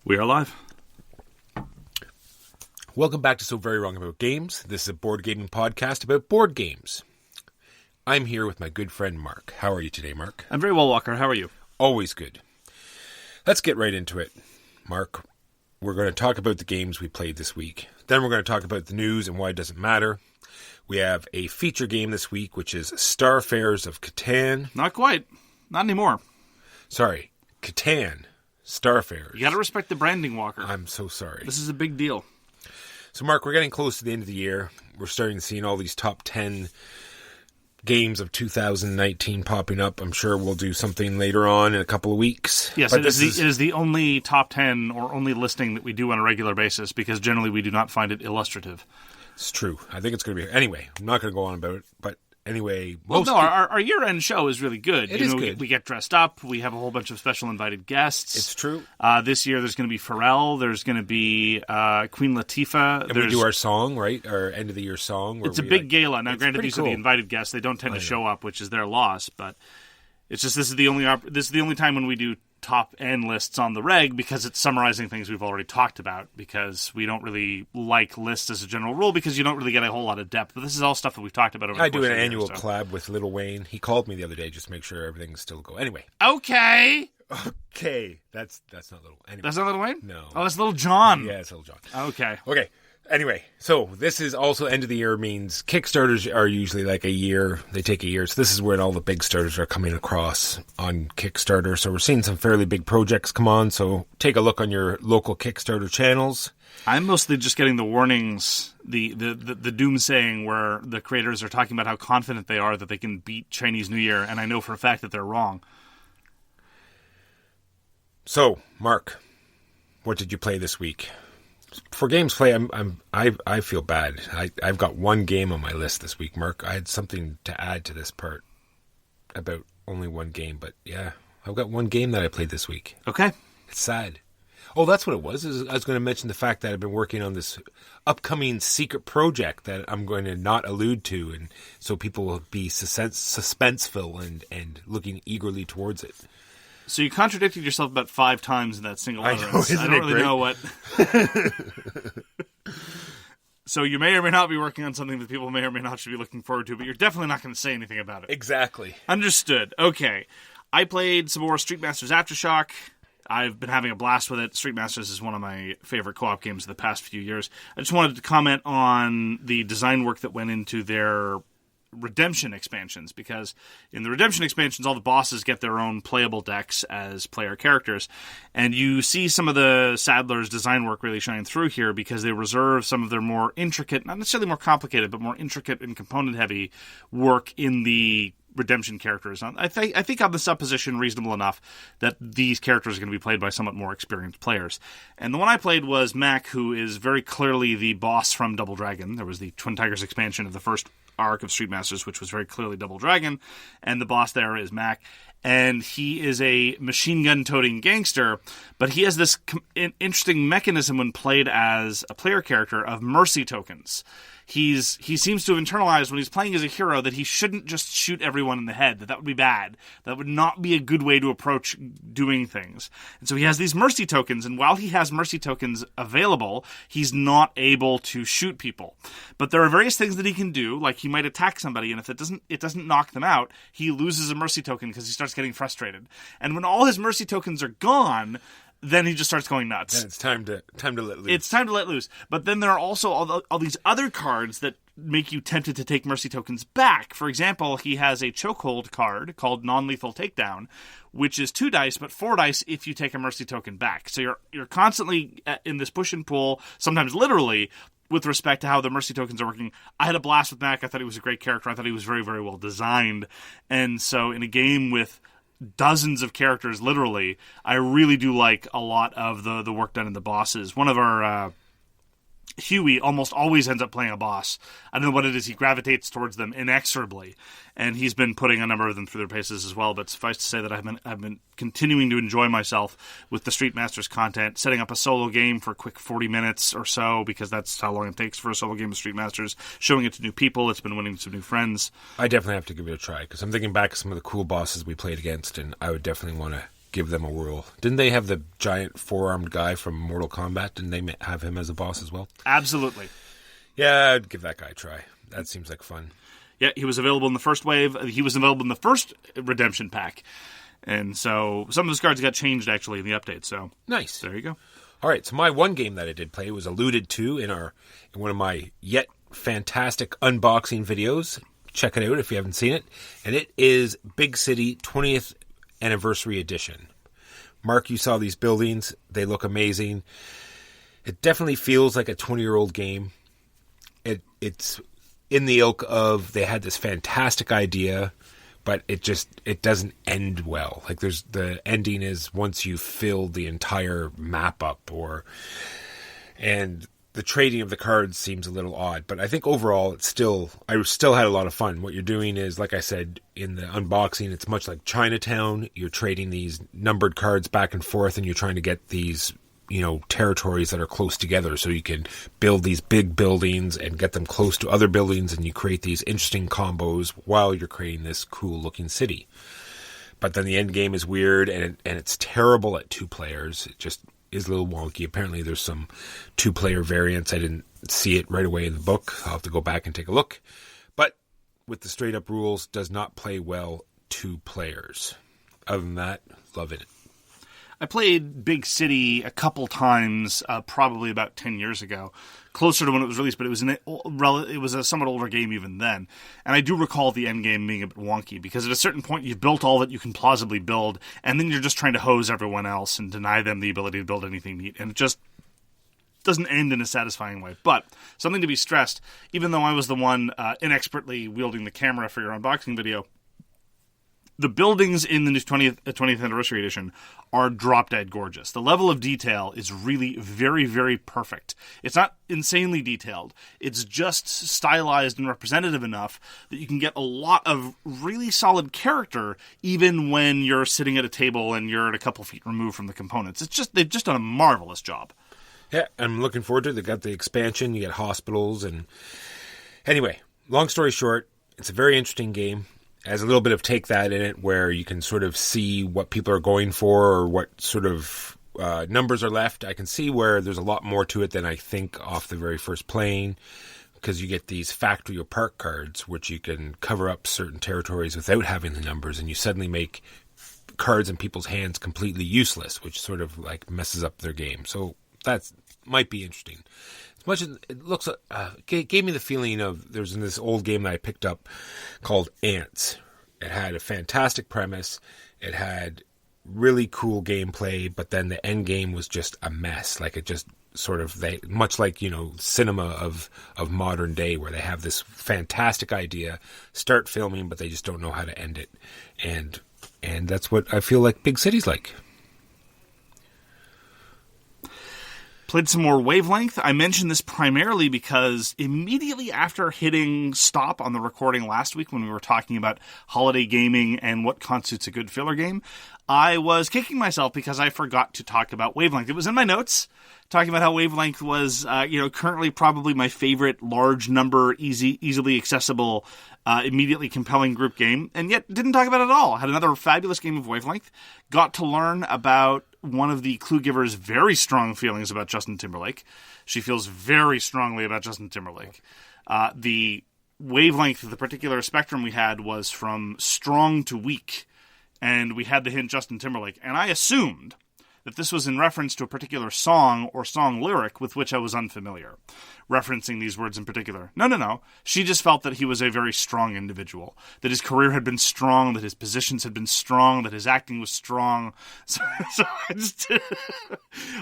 We are live. Welcome back to So Very Wrong About Games. This is a board gaming podcast about board games. I'm here with my good friend Mark. How are you today, Mark? I'm very well, Walker. How are you? Always good. Let's get right into it. Mark, we're going to talk about the games we played this week. Then we're going to talk about the news and why it doesn't matter. We have a feature game this week, which is Starfarers of Catan. Not quite. Not anymore. Sorry, Catan. Starfarers. You got to respect the branding, Walker. I'm so sorry. This is a big deal. So, Mark, we're getting close to the end of the year. We're starting to see all these top 10 games of 2019 popping up. I'm sure we'll do something later on in a couple of weeks. Yes, but it is the only top 10 or only listing that we do on a regular basis because generally we do not find it illustrative. It's true. I think it's going to be... Anyway, I'm not going to go on about it, but anyway... Well, no, our year-end show is really good. It is good. We get dressed up. We have a whole bunch of special invited guests. It's true. This year there's going to be Pharrell. There's going to be Queen Latifah. And we do our song, right? Our end-of-the-year song. It's a big gala. Now, granted, these are the cool. invited guests. They don't tend to show up, which is their loss, but it's just this is the only time when we do top end lists on the reg because it's summarizing things we've already talked about because we don't really like lists as a general rule because you don't really get a whole lot of depth. But this is all stuff that we've talked about over the course of the year. I do an annual collab with Lil Wayne. He called me the other day just to make sure everything's still going. Anyway. Okay. That's not Lil Wayne. Anyway. That's not Lil Wayne? No. Oh, that's Lil Jon. Yeah, it's Lil Jon. Okay. Anyway, so this is also end of the year means Kickstarters are usually like a year. They take a year. So this is where all the big starters are coming across on Kickstarter. So we're seeing some fairly big projects come on. So take a look on your local Kickstarter channels. I'm mostly just getting the warnings, the doomsaying where the creators are talking about how confident they are that they can beat Chinese New Year. And I know for a fact that they're wrong. So, Mark, what did you play this week? For games play, I feel bad. I've got one game on my list this week, Mark. I had something to add to this part about only one game, but yeah, I've got one game that I played this week. Okay. It's sad. Oh, that's what it was. I was going to mention the fact that I've been working on this upcoming secret project that I'm going to not allude to, and so people will be suspenseful and looking eagerly towards it. So you contradicted yourself about 5 times in that single utterance. I don't really know what... So you may or may not be working on something that people may or may not should be looking forward to, but you're definitely not going to say anything about it. Exactly. Understood. Okay. I played some more Street Masters Aftershock. I've been having a blast with it. Street Masters is one of my favorite co-op games of the past few years. I just wanted to comment on the design work that went into their redemption expansions, because in the redemption expansions all the bosses get their own playable decks as player characters, and you see some of the Sadler's design work really shine through here because they reserve some of their more intricate, not necessarily more complicated, but more intricate and component heavy work in the redemption characters. I think on the supposition reasonable enough that these characters are going to be played by somewhat more experienced players. And the one I played was Mac, who is very clearly the boss from Double Dragon. There was the Twin Tigers expansion of the first arc of Street Masters, which was very clearly Double Dragon, and the boss there is Mac. And he is a machine gun toting gangster, but he has this interesting mechanism when played as a player character of mercy tokens. He seems to have internalized when he's playing as a hero that he shouldn't just shoot everyone in the head, that would be bad. That would not be a good way to approach doing things. And so he has these mercy tokens, and while he has mercy tokens available, he's not able to shoot people. But there are various things that he can do, like he might attack somebody, and if it doesn't knock them out, he loses a mercy token because he starts getting frustrated. And when all his mercy tokens are gone, then he just starts going nuts. And it's time to let loose. It's time to let loose. But then there are also all these other cards that make you tempted to take mercy tokens back. For example, he has a chokehold card called Non-Lethal Takedown, which is 2 dice, but 4 dice if you take a mercy token back. So you're constantly in this push and pull, sometimes literally, with respect to how the mercy tokens are working. I had a blast with Mac. I thought he was a great character. I thought he was very, very well designed. And so in a game with dozens of characters, literally, I really do like a lot of the work done in the bosses. One of our Huey almost always ends up playing a boss. I don't know what it is. He gravitates towards them inexorably, and he's been putting a number of them through their paces as well. But suffice to say that I've been continuing to enjoy myself with the Street Masters content, setting up a solo game for a quick 40 minutes or so, because that's how long it takes for a solo game of Street Masters, showing it to new people. It's been winning some new friends. I definitely have to give it a try, because I'm thinking back to some of the cool bosses we played against, and I would definitely want to give them a whirl. Didn't they have the giant four-armed guy from Mortal Kombat? Didn't they have him as a boss as well? Absolutely. Yeah, I'd give that guy a try. That seems like fun. Yeah, he was available in the first wave. He was available in the first redemption pack. And so some of his cards got changed, actually, in the update. So nice. There you go. All right, so my one game that I did play was alluded to in one of my yet fantastic unboxing videos. Check it out if you haven't seen it. And it is Big City 20th Anniversary Edition. Mark, you saw these buildings. They look amazing. It definitely feels like a 20-year-old game. It's in the ilk of they had this fantastic idea, but it doesn't end well. Like the ending is once you fill the entire map up, and the trading of the cards seems a little odd. But I think overall I still had a lot of fun. What you're doing is, like I said in the unboxing, it's much like Chinatown. You're trading these numbered cards back and forth, and you're trying to get these territories that are close together so you can build these big buildings and get them close to other buildings, and you create these interesting combos while you're creating this cool looking city. But then the end game is weird, and it's terrible at 2 players. It just is a little wonky. Apparently there's some 2-player variants. I didn't see it right away in the book. I'll have to go back and take a look. But with the straight up rules, does not play well 2 players. Other than that, love it. I played Big City a couple times, probably about 10 years ago, closer to when it was released, but it was a somewhat older game even then. And I do recall the end game being a bit wonky, because at a certain point you've built all that you can plausibly build, and then you're just trying to hose everyone else and deny them the ability to build anything neat. And it just doesn't end in a satisfying way. But something to be stressed, even though I was the one inexpertly wielding the camera for your unboxing video, the buildings in the 20th Anniversary Edition are drop-dead gorgeous. The level of detail is really very, very perfect. It's not insanely detailed. It's just stylized and representative enough that you can get a lot of really solid character even when you're sitting at a table and you're at a couple feet removed from the components. They've just done a marvelous job. Yeah, I'm looking forward to it. They got the expansion, you get hospitals, and anyway, long story short, it's a very interesting game. It has a little bit of take that in it, where you can sort of see what people are going for or what sort of numbers are left. I can see where there's a lot more to it than I think off the very first playing, because you get these factory or park cards, which you can cover up certain territories without having the numbers, and you suddenly make cards in people's hands completely useless, which sort of like messes up their game. So that might be interesting. As much as it looks, gave me the feeling of there's this old game that I picked up called Ants. It had a fantastic premise. It had really cool gameplay, but then the end game was just a mess. Like it just sort of much like cinema of modern day, where they have this fantastic idea, start filming, but they just don't know how to end it, and that's what I feel like Big City's like. Played some more Wavelength. I mentioned this primarily because immediately after hitting stop on the recording last week when we were talking about holiday gaming and what constitutes a good filler game, I was kicking myself because I forgot to talk about Wavelength. It was in my notes, talking about how Wavelength was, currently probably my favorite large number, easily accessible, immediately compelling group game, and yet didn't talk about it at all. Had another fabulous game of Wavelength. Got to learn about one of the clue givers' very strong feelings about Justin Timberlake. She feels very strongly about Justin Timberlake. The wavelength of the particular spectrum we had was from strong to weak, and we had the hint Justin Timberlake. And I assumed that this was in reference to a particular song or song lyric with which I was unfamiliar, referencing these words in particular. No. She just felt that he was a very strong individual, that his career had been strong, that his positions had been strong, that his acting was strong. So I just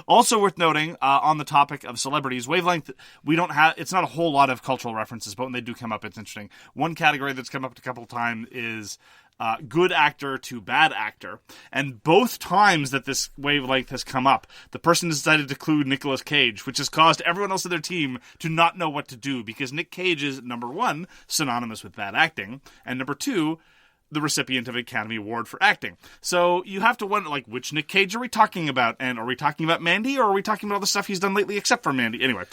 also worth noting, on the topic of celebrities, Wavelength, it's not a whole lot of cultural references, but when they do come up, it's interesting. One category that's come up a couple of times is good actor to bad actor. And both times that this Wavelength has come up, the person decided to clue Nicolas Cage, which has caused everyone else on their team to not know what to do, because Nick Cage is, number one, synonymous with bad acting, and number two, the recipient of an Academy Award for acting. So you have to wonder, which Nick Cage are we talking about? And are we talking about Mandy, or are we talking about all the stuff he's done lately except for Mandy? Anyway,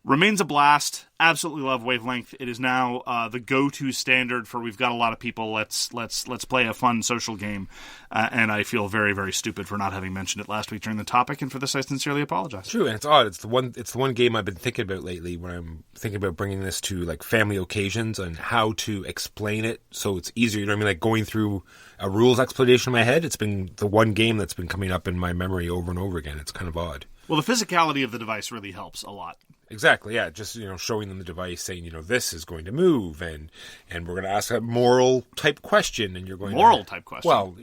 Remains a blast. Absolutely love Wavelength. It is now the go-to standard for we've got a lot of people. Let's play a fun social game. And I feel very, very stupid for not having mentioned it last week during the topic. And for this, I sincerely apologize. True, and it's odd. It's the one game I've been thinking about lately when I'm thinking about bringing this to like family occasions and how to explain it so it's easier. You know what I mean? Like going through a rules explanation in my head. It's been the one game that's been coming up in my memory over and over again. It's kind of odd. Well, the physicality of the device really helps a lot. Exactly, yeah. Just, showing them the device, saying, this is going to move, and we're going to ask a moral type question, and you're going type question. Well,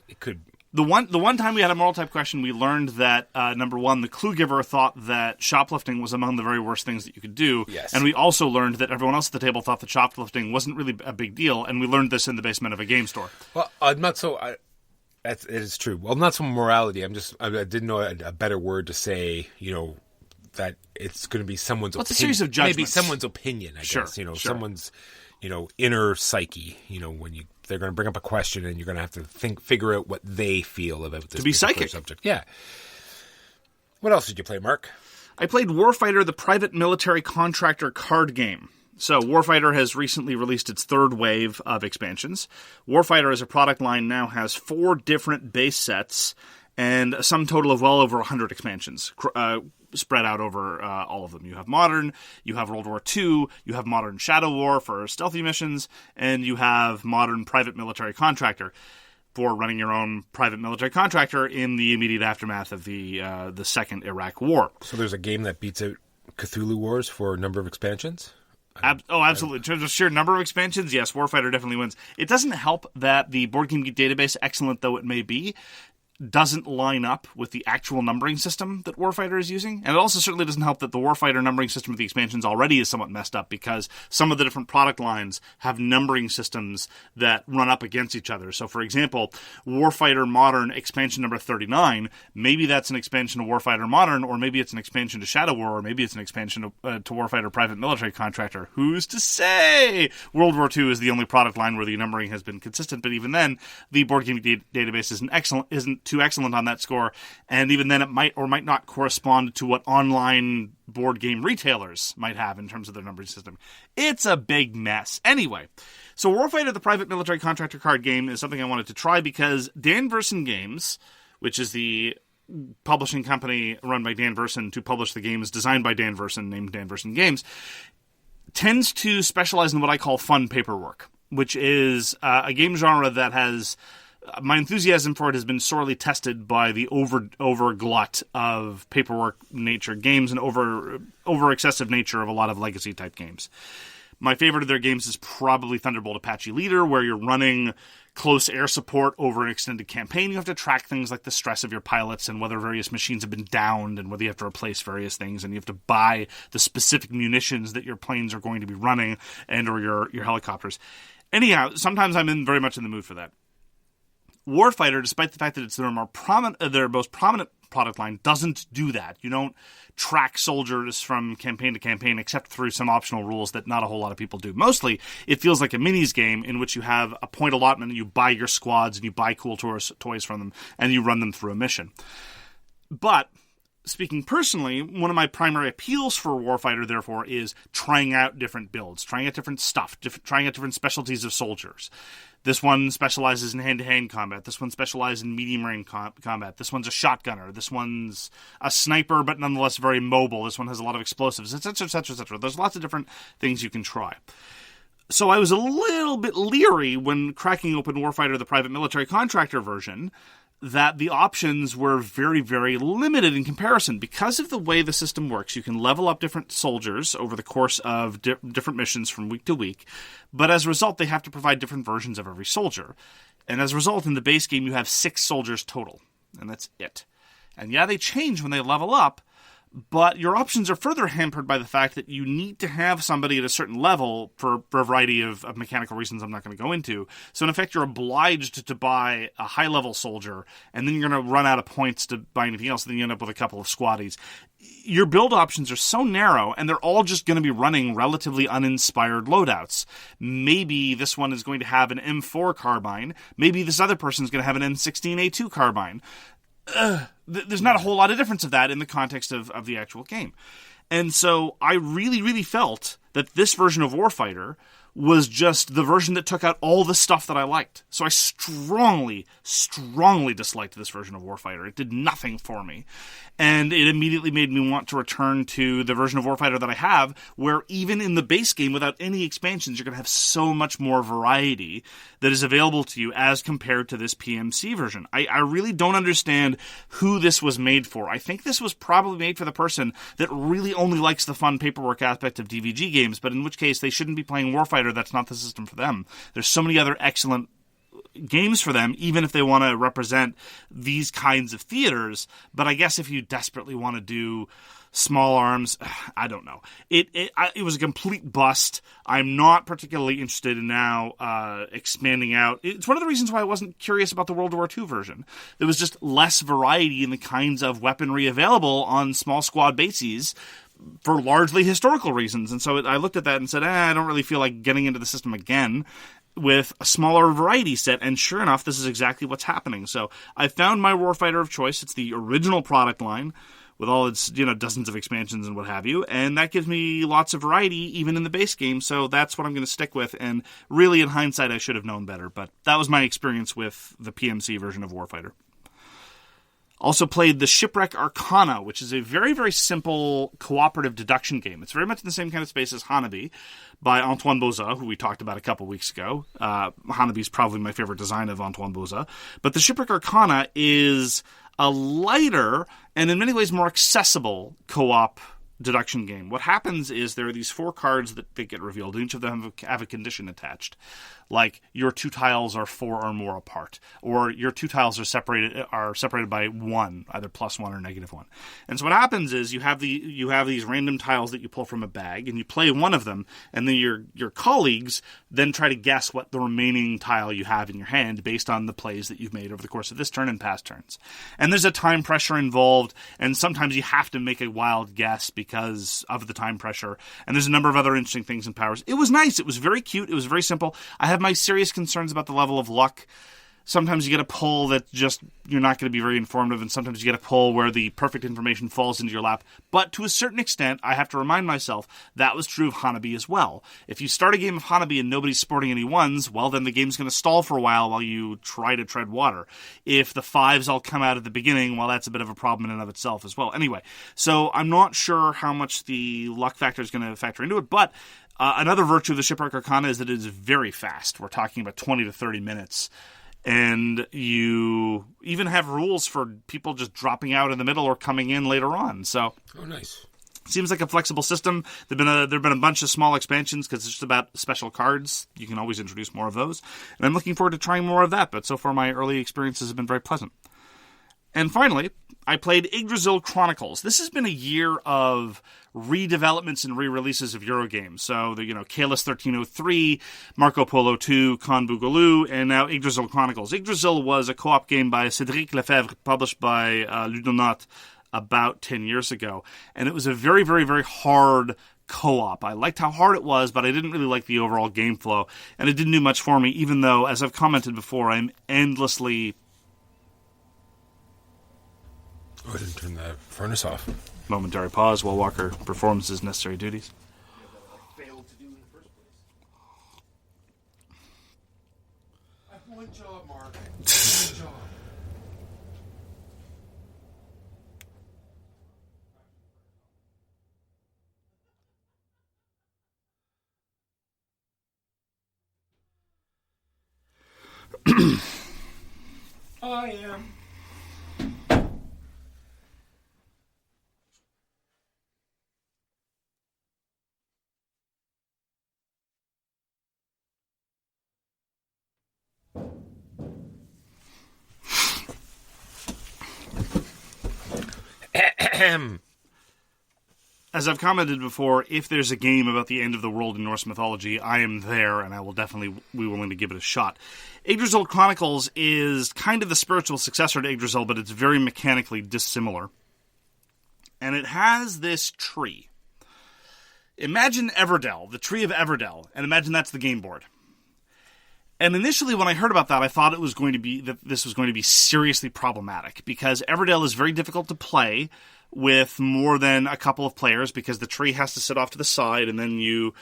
it could. The one time we had a moral type question, we learned that number one, the clue giver thought that shoplifting was among the very worst things that you could do. Yes. And we also learned that everyone else at the table thought that shoplifting wasn't really a big deal, and we learned this in the basement of a game store. Well, I'm not so. It is true. Well, not so morality. I didn't know a better word to say. That it's going to be someone's opinion. It's a series of judgments. Maybe someone's opinion, I guess. Sure. Someone's, inner psyche. When they're going to bring up a question and you're going to have to figure out what they feel about this to be psychic subject. Yeah. What else did you play, Mark? I played Warfighter, the private military contractor card game. So Warfighter has recently released its third wave of expansions. Warfighter as a product line now has 4 different base sets and a sum total of well over 100 expansions spread out over all of them. You have Modern, you have World War II, you have Modern Shadow War for stealthy missions, and you have Modern Private Military Contractor for running your own private military contractor in the immediate aftermath of the Second Iraq War. So there's a game that beats out Cthulhu Wars for a number of expansions? Absolutely. In terms of sheer number of expansions, yes, Warfighter definitely wins. It doesn't help that the Board Game Geek database, excellent though it may be, doesn't line up with the actual numbering system that Warfighter is using. And it also certainly doesn't help that the Warfighter numbering system of the expansions already is somewhat messed up because some of the different product lines have numbering systems that run up against each other. So, for example, Warfighter Modern expansion number 39, maybe that's an expansion to Warfighter Modern, or maybe it's an expansion to Shadow War, or maybe it's an expansion to Warfighter Private Military Contractor. Who's to say? World War II is the only product line where the numbering has been consistent, but even then, the Board Game database isn't too excellent on that score, and even then it might or might not correspond to what online board game retailers might have in terms of their numbering system. It's a big mess. Anyway, so Warfighter, the private military contractor card game, is something I wanted to try because Verssen Games, which is the publishing company run by Dan Verssen to publish the games designed by Dan Verssen, named Verssen Games, tends to specialize in what I call fun paperwork, which is a game genre that has... my enthusiasm for it has been sorely tested by the over glut of paperwork nature games and over excessive nature of a lot of legacy type games. My favorite of their games is probably Thunderbolt Apache Leader, where you're running close air support over an extended campaign. You have to track things like the stress of your pilots and whether various machines have been downed and whether you have to replace various things, and you have to buy the specific munitions that your planes are going to be running and or your helicopters. Anyhow, sometimes I'm very much in the mood for that. Warfighter, despite the fact that it's their most prominent product line, doesn't do that. You don't track soldiers from campaign to campaign except through some optional rules that not a whole lot of people do. Mostly, it feels like a minis game in which you have a point allotment and you buy your squads and you buy cool toys from them and you run them through a mission. But... speaking personally, one of my primary appeals for Warfighter, therefore, is trying out different builds, trying out different stuff, trying out different specialties of soldiers. This one specializes in hand-to-hand combat. This one specializes in medium-range combat. This one's a shotgunner. This one's a sniper, but nonetheless very mobile. This one has a lot of explosives, etc., etc., etc. There's lots of different things you can try. So I was a little bit leery when cracking open Warfighter, the private military contractor version, that the options were very, very limited in comparison. Because of the way the system works, you can level up different soldiers over the course of different missions from week to week, but as a result, they have to provide different versions of every soldier. And as a result, in the base game, you have 6 soldiers total, and that's it. And yeah, they change when they level up, but your options are further hampered by the fact that you need to have somebody at a certain level for a variety of mechanical reasons I'm not going to go into. So in effect, you're obliged to buy a high-level soldier, and then you're going to run out of points to buy anything else, and then you end up with a couple of squaddies. Your build options are so narrow, and they're all just going to be running relatively uninspired loadouts. Maybe this one is going to have an M4 carbine. Maybe this other person is going to have an M16A2 carbine. There's not a whole lot of difference of that in the context of the actual game. And so I really, really felt that this version of Warfighter was just the version that took out all the stuff that I liked. So I strongly, strongly disliked this version of Warfighter. It did nothing for me. And it immediately made me want to return to the version of Warfighter that I have, where even in the base game, without any expansions, you're going to have so much more variety that is available to you as compared to this PMC version. I really don't understand who this was made for. I think this was probably made for the person that really only likes the fun paperwork aspect of DVG games, but in which case they shouldn't be playing Warfighter. That's not the system for them. There's so many other excellent games for them, even if they want to represent these kinds of theaters. But I guess if you desperately want to do small arms, I don't know. It was a complete bust. I'm not particularly interested in now expanding out. It's one of the reasons why I wasn't curious about the World War II version. There was just less variety in the kinds of weaponry available on small squad bases for largely historical reasons. And so I looked at that and said, I don't really feel like getting into the system again with a smaller variety set. And sure enough, this is exactly what's happening. So I found my Warfighter of choice. It's the original product line with all its, dozens of expansions and what have you. And that gives me lots of variety even in the base game. So that's what I'm going to stick with. And really, in hindsight, I should have known better. But that was my experience with the PMC version of Warfighter. Also played the Shipwreck Arcana, which is a very, very simple cooperative deduction game. It's very much in the same kind of space as Hanabi by Antoine Bauza, who we talked about a couple weeks ago. Hanabi is probably my favorite design of Antoine Bauza. But the Shipwreck Arcana is a lighter and in many ways more accessible co-op deduction game. What happens is there are these 4 cards that get revealed. Each of them have a condition attached. Like, your 2 tiles are 4 or more apart, or your 2 tiles are separated by 1, either +1 or -1. And so what happens is you have these random tiles that you pull from a bag, and you play one of them, and then your colleagues then try to guess what the remaining tile you have in your hand based on the plays that you've made over the course of this turn and past turns. And there's a time pressure involved, and sometimes you have to make a wild guess because of the time pressure. And there's a number of other interesting things and powers. It was nice. It was very cute. It was very simple. I have my serious concerns about the level of luck. Sometimes you get a pull that just you're not going to be very informative, and sometimes you get a pull where the perfect information falls into your lap. But to a certain extent, I have to remind myself that was true of Hanabi as well. If you start a game of Hanabi and nobody's sporting any 1s, well, then the game's going to stall for a while you try to tread water. If the 5s all come out at the beginning, well, that's a bit of a problem in and of itself as well. Anyway, so I'm not sure how much the luck factor is going to factor into it, but another virtue of the Shipwreck Arcana is that it is very fast. We're talking about 20 to 30 minutes. And you even have rules for people just dropping out in the middle or coming in later on. So, oh, nice. Seems like a flexible system. There've been a bunch of small expansions because it's just about special cards. You can always introduce more of those. And I'm looking forward to trying more of that. But so far, my early experiences have been very pleasant. And finally, I played Yggdrasil Chronicles. This has been a year of redevelopments and re-releases of Eurogames. So, Kalis 1303, Marco Polo 2, Con Boogaloo, and now Yggdrasil Chronicles. Yggdrasil was a co-op game by Cédric Lefebvre, published by Ludonaut about 10 years ago. And it was a very, very, very hard co-op. I liked how hard it was, but I didn't really like the overall game flow. And it didn't do much for me, even though, as I've commented before, I'm endlessly... Oh, I didn't turn the furnace off. Momentary pause while Walker performs his necessary duties. Failed to do in the first place. I have one job, Mark. One job. I am. As I've commented before, if there's a game about the end of the world in Norse mythology, I am there, and I will definitely be willing to give it a shot. Yggdrasil Chronicles is kind of the spiritual successor to Yggdrasil, but it's very mechanically dissimilar. And it has this tree. Imagine Everdell, the tree of Everdell, and imagine that's the game board. And initially, when I heard about that, I thought this was going to be seriously problematic, because Everdell is very difficult to play with more than a couple of players because the tree has to sit off to the side, and then you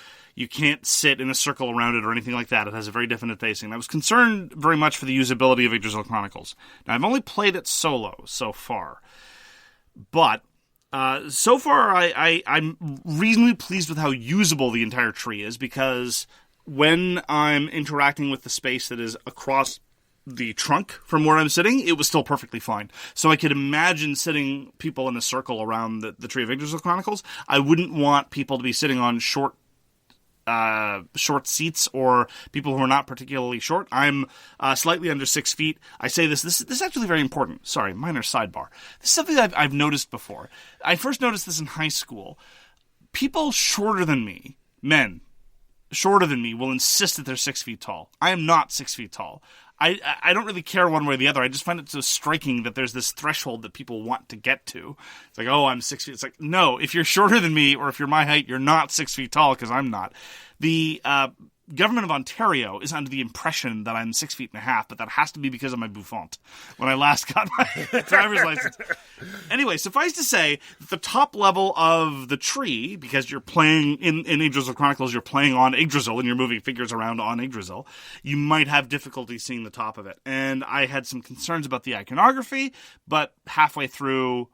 can't sit in a circle around it or anything like that. It has a very definite facing. I was concerned very much for the usability of Yggdrasil Chronicles. Now, I've only played it solo so far, but so far I'm reasonably pleased with how usable the entire tree is, because when I'm interacting with the space that is across the trunk from where I'm sitting, it was still perfectly fine. So I could imagine sitting people in a circle around the Tree of Yggdrasil Chronicles. I wouldn't want people to be sitting on short seats or people who are not particularly short. I'm slightly under 6 feet. I say this is actually very important. Sorry, minor sidebar. This is something I've noticed before. I first noticed this in high school. People shorter than me, men shorter than me, will insist that they're 6 feet tall. I am not 6 feet tall. I don't really care one way or the other. I just find it so striking that there's this threshold that people want to get to. It's like, oh, I'm 6 feet. It's like, no, if you're shorter than me or if you're my height, you're not 6 feet tall, because I'm not. The government of Ontario is under the impression that I'm 6 feet and a half, but that has to be because of my bouffant when I last got my driver's license. Anyway, suffice to say, the top level of the tree, because you're playing in Yggdrasil Chronicles, you're playing on Yggdrasil and you're moving figures around on Yggdrasil, you might have difficulty seeing the top of it. And I had some concerns about the iconography, but halfway through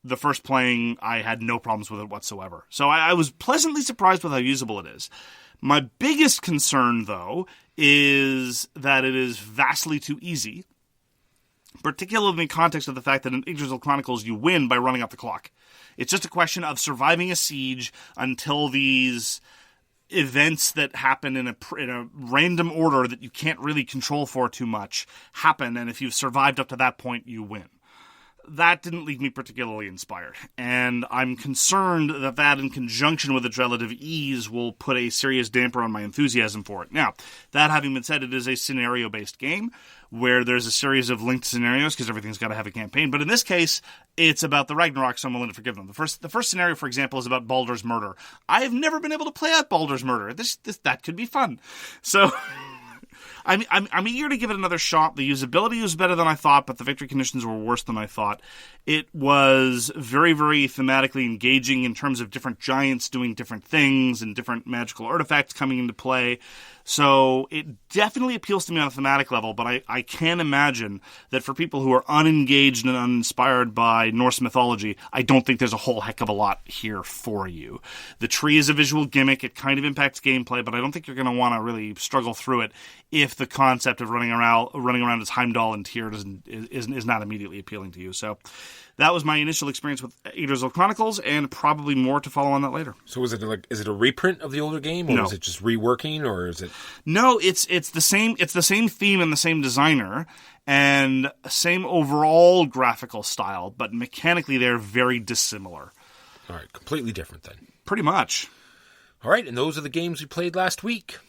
the first playing, I had no problems with it whatsoever. So I was pleasantly surprised with how usable it is. My biggest concern, though, is that it is vastly too easy, particularly in the context of the fact that in Yggdrasil Chronicles you win by running up the clock. It's just a question of surviving a siege until these events that happen in a random order that you can't really control for too much happen, and if you've survived up to that point, you win. That didn't leave me particularly inspired, and I'm concerned that in conjunction with its relative ease will put a serious damper on my enthusiasm for it. Now, that having been said, it is a scenario-based game where there's a series of linked scenarios because everything's got to have a campaign, but in this case, it's about the Ragnarok, so I'm willing to forgive them. The first scenario, for example, is about Baldur's Murder. I have never been able to play out Baldur's Murder. That could be fun. So I'm eager to give it another shot. The usability was better than I thought, but the victory conditions were worse than I thought. It was very, very thematically engaging in terms of different giants doing different things and different magical artifacts coming into play. So it definitely appeals to me on a thematic level, but I can imagine that for people who are unengaged and uninspired by Norse mythology, I don't think there's a whole heck of a lot here for you. The tree is a visual gimmick. It kind of impacts gameplay, but I don't think you're going to want to really struggle through it if the concept of running around as Heimdall and Tyr is not immediately appealing to you. So that was my initial experience with Yggdrasil Chronicles, and probably more to follow on that later. So is it a reprint of the older game, or No. is it just reworking, or is it? No, it's the same. It's the same theme and the same designer and same overall graphical style, but mechanically they're very dissimilar. All right, completely different then. Pretty much. All right, and those are the games we played last week.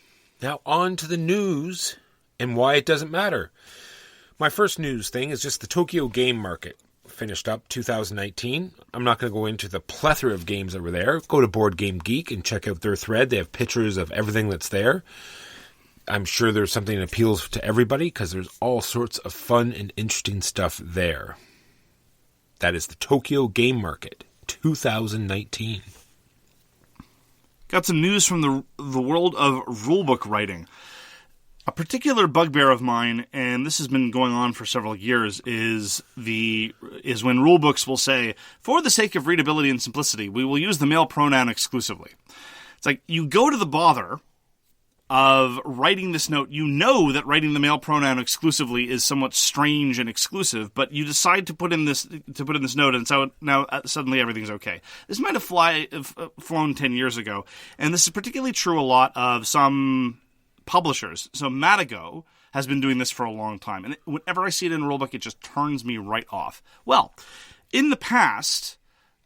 Now on to the news and why it doesn't matter. My first news thing is just the Tokyo Game Market finished up 2019. I'm not going to go into the plethora of games that were there. Go to Board Game Geek and check out their thread. They have pictures of everything that's there. I'm sure there's something that appeals to everybody because there's all sorts of fun and interesting stuff there. That is the Tokyo Game Market 2019. Got some news from the world of rulebook writing. A particular bugbear of mine, and this has been going on for several years, is when rulebooks will say, for the sake of readability and simplicity, we will use the male pronoun exclusively. It's like, you go to the bother of writing this note. You know that writing the male pronoun exclusively is somewhat strange and exclusive, but you decide to put in this note, and so now suddenly everything's okay. This might have flown 10 years ago, and this is particularly true a lot of some publishers. So Matago has been doing this for a long time, and whenever I see it in a rulebook, it just turns me right off. Well, in the past,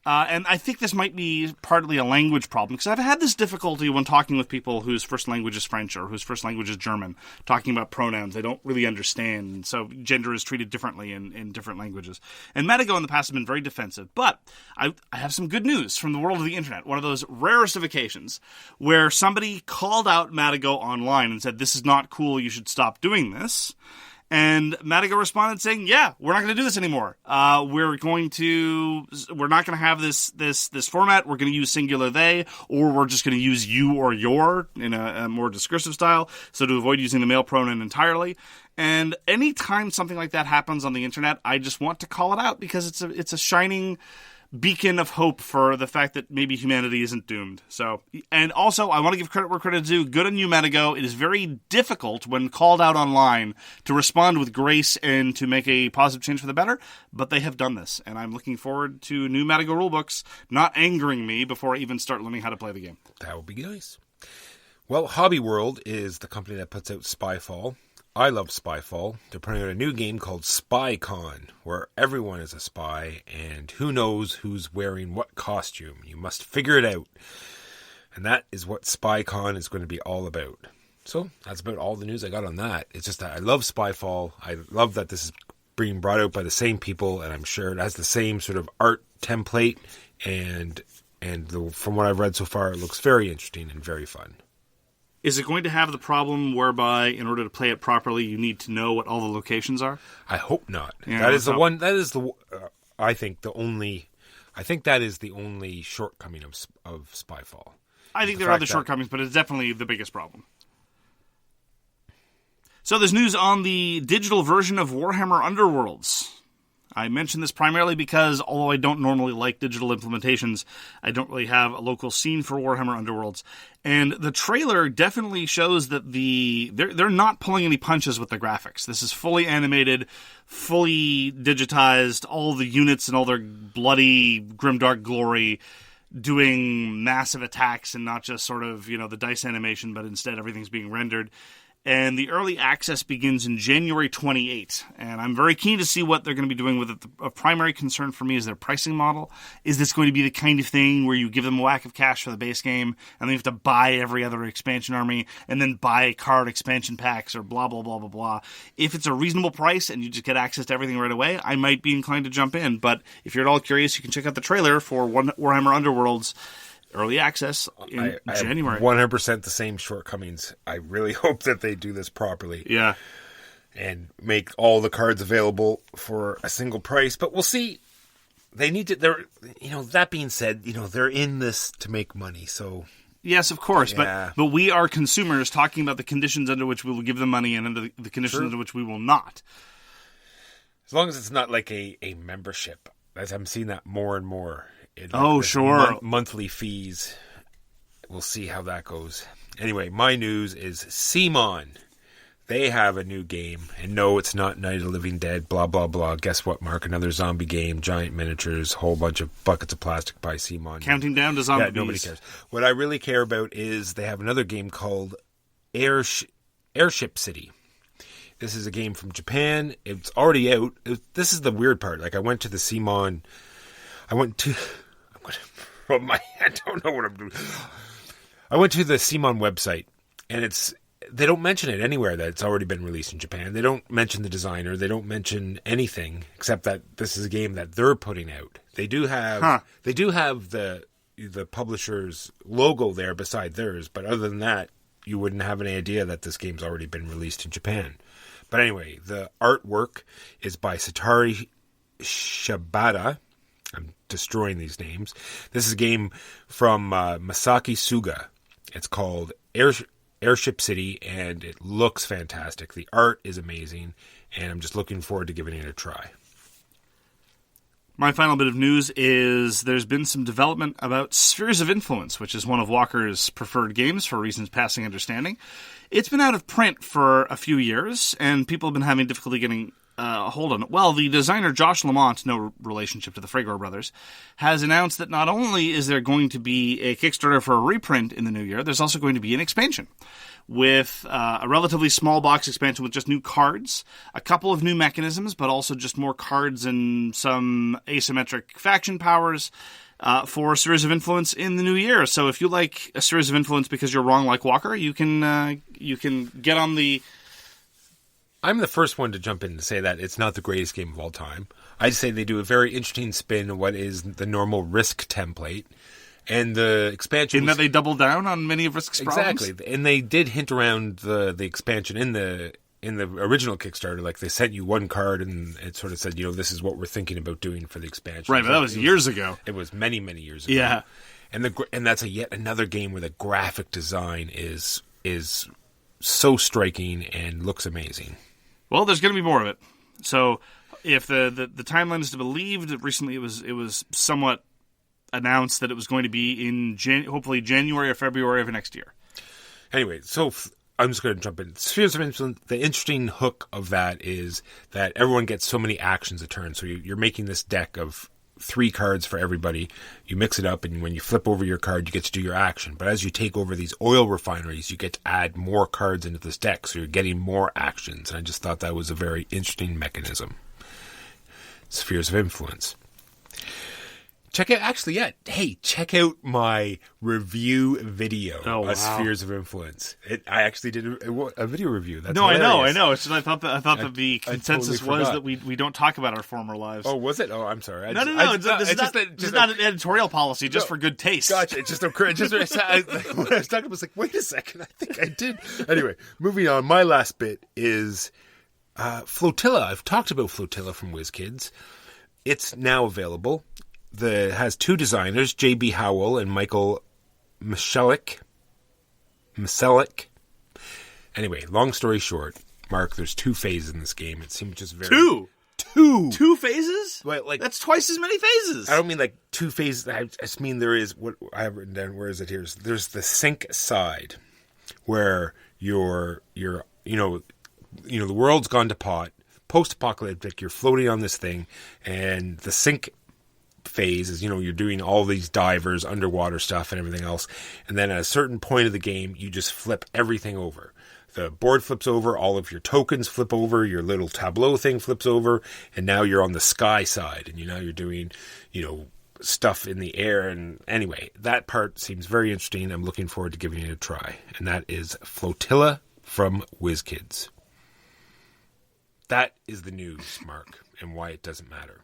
and I think this might be partly a language problem, because I've had this difficulty when talking with people whose first language is French or whose first language is German, talking about pronouns. They don't really understand, and so gender is treated differently in different languages. And Matago in the past has been very defensive, but I have some good news from the world of the internet. One of those rarest of occasions where somebody called out Matago online and said, this is not cool, you should stop doing this. And Madigo responded saying, "Yeah, we're not going to do this anymore. We're not going to have this format. We're going to use singular they, or we're just going to use you or your in a more discursive style. So to avoid using the male pronoun entirely." And anytime something like that happens on the internet, I just want to call it out because it's a shining beacon of hope for the fact that maybe humanity isn't doomed. So, and also, I want to give credit where credit is due. Good on you, Madigo. It is very difficult when called out online to respond with grace and to make a positive change for the better, but they have done this, and I'm looking forward to new Madigo rulebooks not angering me before I even start learning how to play the game. That would be nice. Well, Hobby World is the company that puts out Spyfall. I love Spyfall. They're putting out a new game called SpyCon, where everyone is a spy, and who knows who's wearing what costume. You must figure it out. And that is what SpyCon is going to be all about. So, that's about all the news I got on that. It's just that I love Spyfall. I love that this is being brought out by the same people, and I'm sure it has the same sort of art template, and from what I've read so far, it looks very interesting and very fun. Is it going to have the problem whereby, in order to play it properly, you need to know what all the locations are? I hope not. Yeah, that is the one. That is the. I think the only. I think that is the only shortcoming of Spyfall. I think there are other shortcomings, but it's definitely the biggest problem. So there's news on the digital version of Warhammer Underworlds. I mention this primarily because, although I don't normally like digital implementations, I don't really have a local scene for Warhammer Underworlds. And the trailer definitely shows that they're not pulling any punches with the graphics. This is fully animated, fully digitized, all the units and all their bloody, grimdark glory doing massive attacks and not just sort of, the dice animation, but instead everything's being rendered. And the early access begins in January 28. And I'm very keen to see what they're going to be doing with it. A primary concern for me is their pricing model. Is this going to be the kind of thing where you give them a whack of cash for the base game, and then you have to buy every other expansion army, and then buy card expansion packs, or blah, blah, blah, blah, blah. If it's a reasonable price and you just get access to everything right away, I might be inclined to jump in. But if you're at all curious, you can check out the trailer for Warhammer Underworlds early access in January. 100% the same shortcomings. I really hope that they do this properly. Yeah. And make all the cards available for a single price. But we'll see. They need to, that being said, they're in this to make money. So. Yes, of course. Yeah. But we are consumers talking about the conditions under which we will give them money and under the conditions under which we will not. As long as it's not like a membership. As I'm seeing that more and more. Sure. Monthly fees. We'll see how that goes. Anyway, my news is CMON. They have a new game. And no, it's not Night of the Living Dead, blah, blah, blah. Guess what, Mark? Another zombie game, giant miniatures, whole bunch of buckets of plastic by CMON. Counting down to zombies. Yeah, nobody cares. What I really care about is they have another game called Airship City. This is a game from Japan. It's already out. This is the weird part. Like, I went to the CMON... I don't know what I'm doing. I went to the CMON website, and they don't mention it anywhere that it's already been released in Japan. They don't mention the designer. They don't mention anything except that this is a game that they're putting out. They do have the publisher's logo there beside theirs, but other than that, you wouldn't have any idea that this game's already been released in Japan. But anyway, the artwork is by Satoru Shibata. I'm destroying these names. This is a game from Masaki Suga. It's called Airship City, and it looks fantastic. The art is amazing, and I'm just looking forward to giving it a try. My final bit of news is there's been some development about Spheres of Influence, which is one of Walker's preferred games for reasons passing understanding. It's been out of print for a few years, and people have been having difficulty getting hold on it. Well, the designer Josh Lamont, no relationship to the Fragor brothers, has announced that not only is there going to be a Kickstarter for a reprint in the new year, there's also going to be an expansion with a relatively small box expansion with just new cards, a couple of new mechanisms, but also just more cards and some asymmetric faction powers for Spheres of Influence in the new year. So if you like a Spheres of Influence because you're wrong like Walker, you can get on the... I'm the first one to jump in and say that it's not the greatest game of all time. I'd say they do a very interesting spin on what is the normal Risk template. And the expansion... In that they double down on many of Risk's problems? Exactly. And they did hint around the expansion in the in the original Kickstarter, like they sent you one card and it sort of said, this is what we're thinking about doing for the expansion. Right, but that was years ago. It was many, many years ago. Yeah. And that's yet another game where the graphic design is so striking and looks amazing. Well, there's going to be more of it. So if the timeline is to be believed, recently it was somewhat announced that it was going to be in hopefully January or February of next year. Anyway, so I'm just going to jump in. Spheres of Influence, the interesting hook of that is that everyone gets so many actions a turn. So you're making this deck of 3 cards for everybody. You mix it up, and when you flip over your card, you get to do your action. But as you take over these oil refineries, you get to add more cards into this deck, so you're getting more actions. And I just thought that was a very interesting mechanism. Spheres of Influence. Check out my review video of Spheres of Influence. I actually did a video review. That's hilarious. I know. It's just, I thought that the consensus totally was that we don't talk about our former lives. Oh, was it? Oh, I'm sorry. No. This is not an editorial policy, just for good taste. Gotcha. It just occurred. When I was talking, I was like, wait a second. I think I did. Anyway, moving on. My last bit is Flotilla. I've talked about Flotilla from WizKids. It's now available. It has 2 designers, J.B. Howell and Michael Michalek. Anyway, long story short, Mark, there's 2 phases in this game. It seems just very... 2? 2 phases? Well, that's twice as many phases. I don't mean like 2 phases. I just mean there is... What I have written down, where is it here? There's the sink side, where you're the world's gone to pot, post-apocalyptic, you're floating on this thing, and the sink phase is, you're doing all these divers, underwater stuff and everything else. And then at a certain point of the game, you just flip everything over. The board flips over, all of your tokens flip over, your little tableau thing flips over, and now you're on the sky side, and you're doing, stuff in the air. And anyway, that part seems very interesting. I'm looking forward to giving it a try. And that is Flotilla from WizKids. That is the news, Mark, and why it doesn't matter.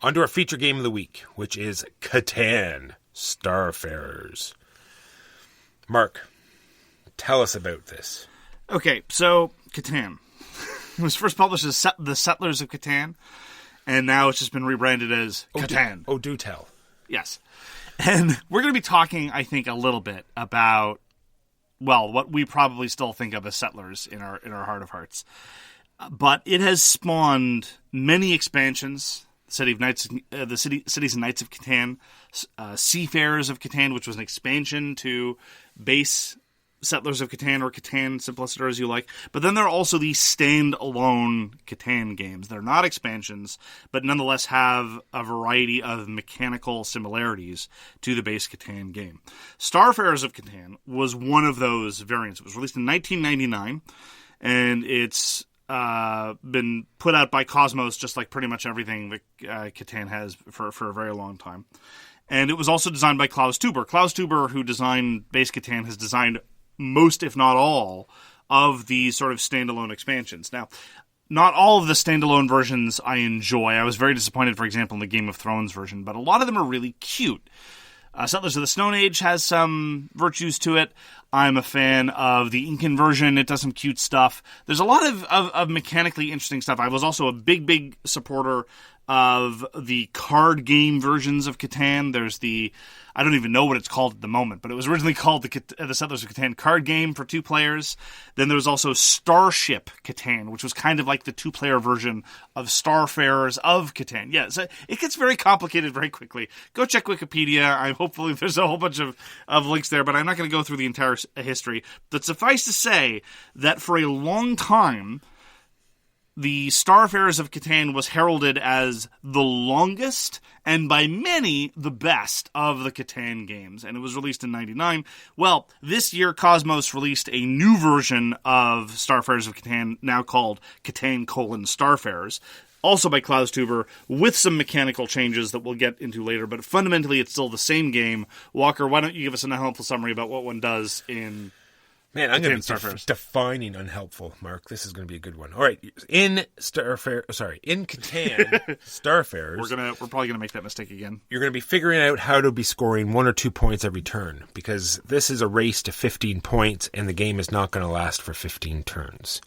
On to our feature game of the week, which is Catan Starfarers. Mark, tell us about this. Okay, so Catan. It was first published as The Settlers of Catan, and now it's just been rebranded as Catan. Do tell. Yes. And we're going to be talking, I think, a little bit about, what we probably still think of as Settlers in our heart of hearts. But it has spawned many expansions. The Cities and Knights of Catan, Seafarers of Catan, which was an expansion to base Settlers of Catan, or Catan, simpliciter as you like. But then there are also these stand-alone Catan games. They're not expansions, but nonetheless have a variety of mechanical similarities to the base Catan game. Starfarers of Catan was one of those variants. It was released in 1999, and it's been put out by Cosmos, just like pretty much everything that Catan has for a very long time. And it was also designed by Klaus Teuber. Klaus Teuber, who designed base Catan, has designed most, if not all, of these sort of standalone expansions. Now, not all of the standalone versions I enjoy. I was very disappointed, for example, in the Game of Thrones version, but a lot of them are really cute. Settlers of the Stone Age has some virtues to it. I'm a fan of the Incan version. It does some cute stuff. There's a lot of mechanically interesting stuff. I was also a big supporter of the card game versions of Catan. There's I don't even know what it's called at the moment, but it was originally called the Settlers of Catan card game for 2 players. Then there was also Starship Catan, which was kind of like the 2-player version of Starfarers of Catan. Yeah, so it gets very complicated very quickly. Go check Wikipedia. Hopefully there's a whole bunch of links there, but I'm not going to go through the entire history. But suffice to say that for a long time, the Starfarers of Catan was heralded as the longest and by many the best of the Catan games, and it was released in 99. Well, this year Cosmos released a new version of Starfarers of Catan, now called Catan: Starfarers, also by Klaus Teuber, with some mechanical changes that we'll get into later, but fundamentally it's still the same game. Walker, why don't you give us an unhelpful summary about what one does in... Man, I'm going to be defining unhelpful, Mark. This is going to be a good one. All right, in Catan, Starfarers, we're probably going to make that mistake again. You're going to be figuring out how to be scoring 1 or 2 points every turn, because this is a race to 15 points, and the game is not going to last for 15 turns.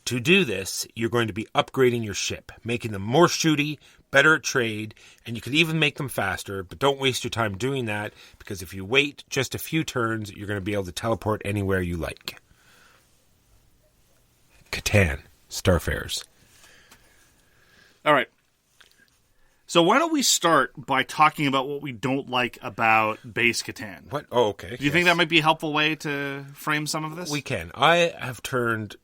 To do this, you're going to be upgrading your ship, making them more shooty, better at trade, and you could even make them faster, but don't waste your time doing that, because if you wait just a few turns, you're going to be able to teleport anywhere you like. Catan, Starfarers. All right. So why don't we start by talking about what we don't like about base Catan? What? Oh, okay. Do you think that might be a helpful way to frame some of this? We can. I have turned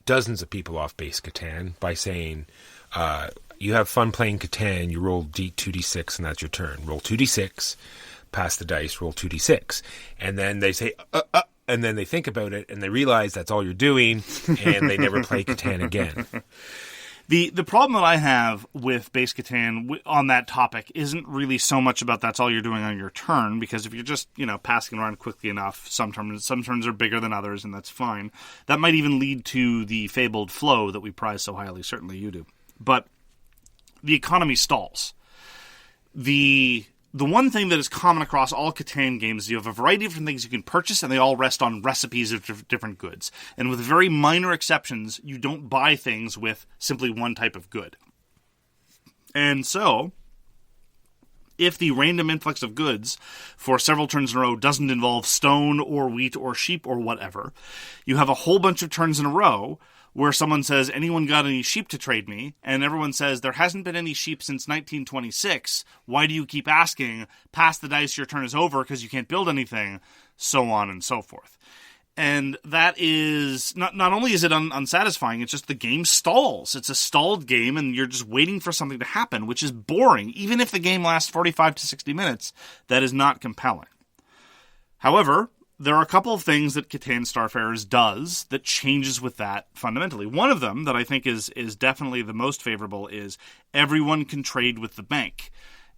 dozens of people off base Catan by saying, you have fun playing Catan, you roll 2d6 and that's your turn. Roll 2d6, pass the dice, roll 2d6. And then they say, and then they think about it and they realize that's all you're doing and they never play Catan again. The problem that I have with base Catan on that topic isn't really so much about that's all you're doing on your turn, because if you're just, passing around quickly enough, some turns are bigger than others, and that's fine. That might even lead to the fabled flow that we prize so highly. Certainly you do. But the economy stalls. The one thing that is common across all Catan games is you have a variety of different things you can purchase, and they all rest on recipes of different goods. And with very minor exceptions, you don't buy things with simply one type of good. And so, if the random influx of goods for several turns in a row doesn't involve stone or wheat or sheep or whatever, you have a whole bunch of turns in a row where someone says, anyone got any sheep to trade me? And everyone says, there hasn't been any sheep since 1926. Why do you keep asking? Pass the dice, your turn is over because you can't build anything. So on and so forth. And that is, not only is it unsatisfying, it's just the game stalls. It's a stalled game and you're just waiting for something to happen, which is boring. Even if the game lasts 45 to 60 minutes, that is not compelling. However, there are a couple of things that Catan Starfarers does that changes with that fundamentally. One of them that I think is definitely the most favorable is everyone can trade with the bank.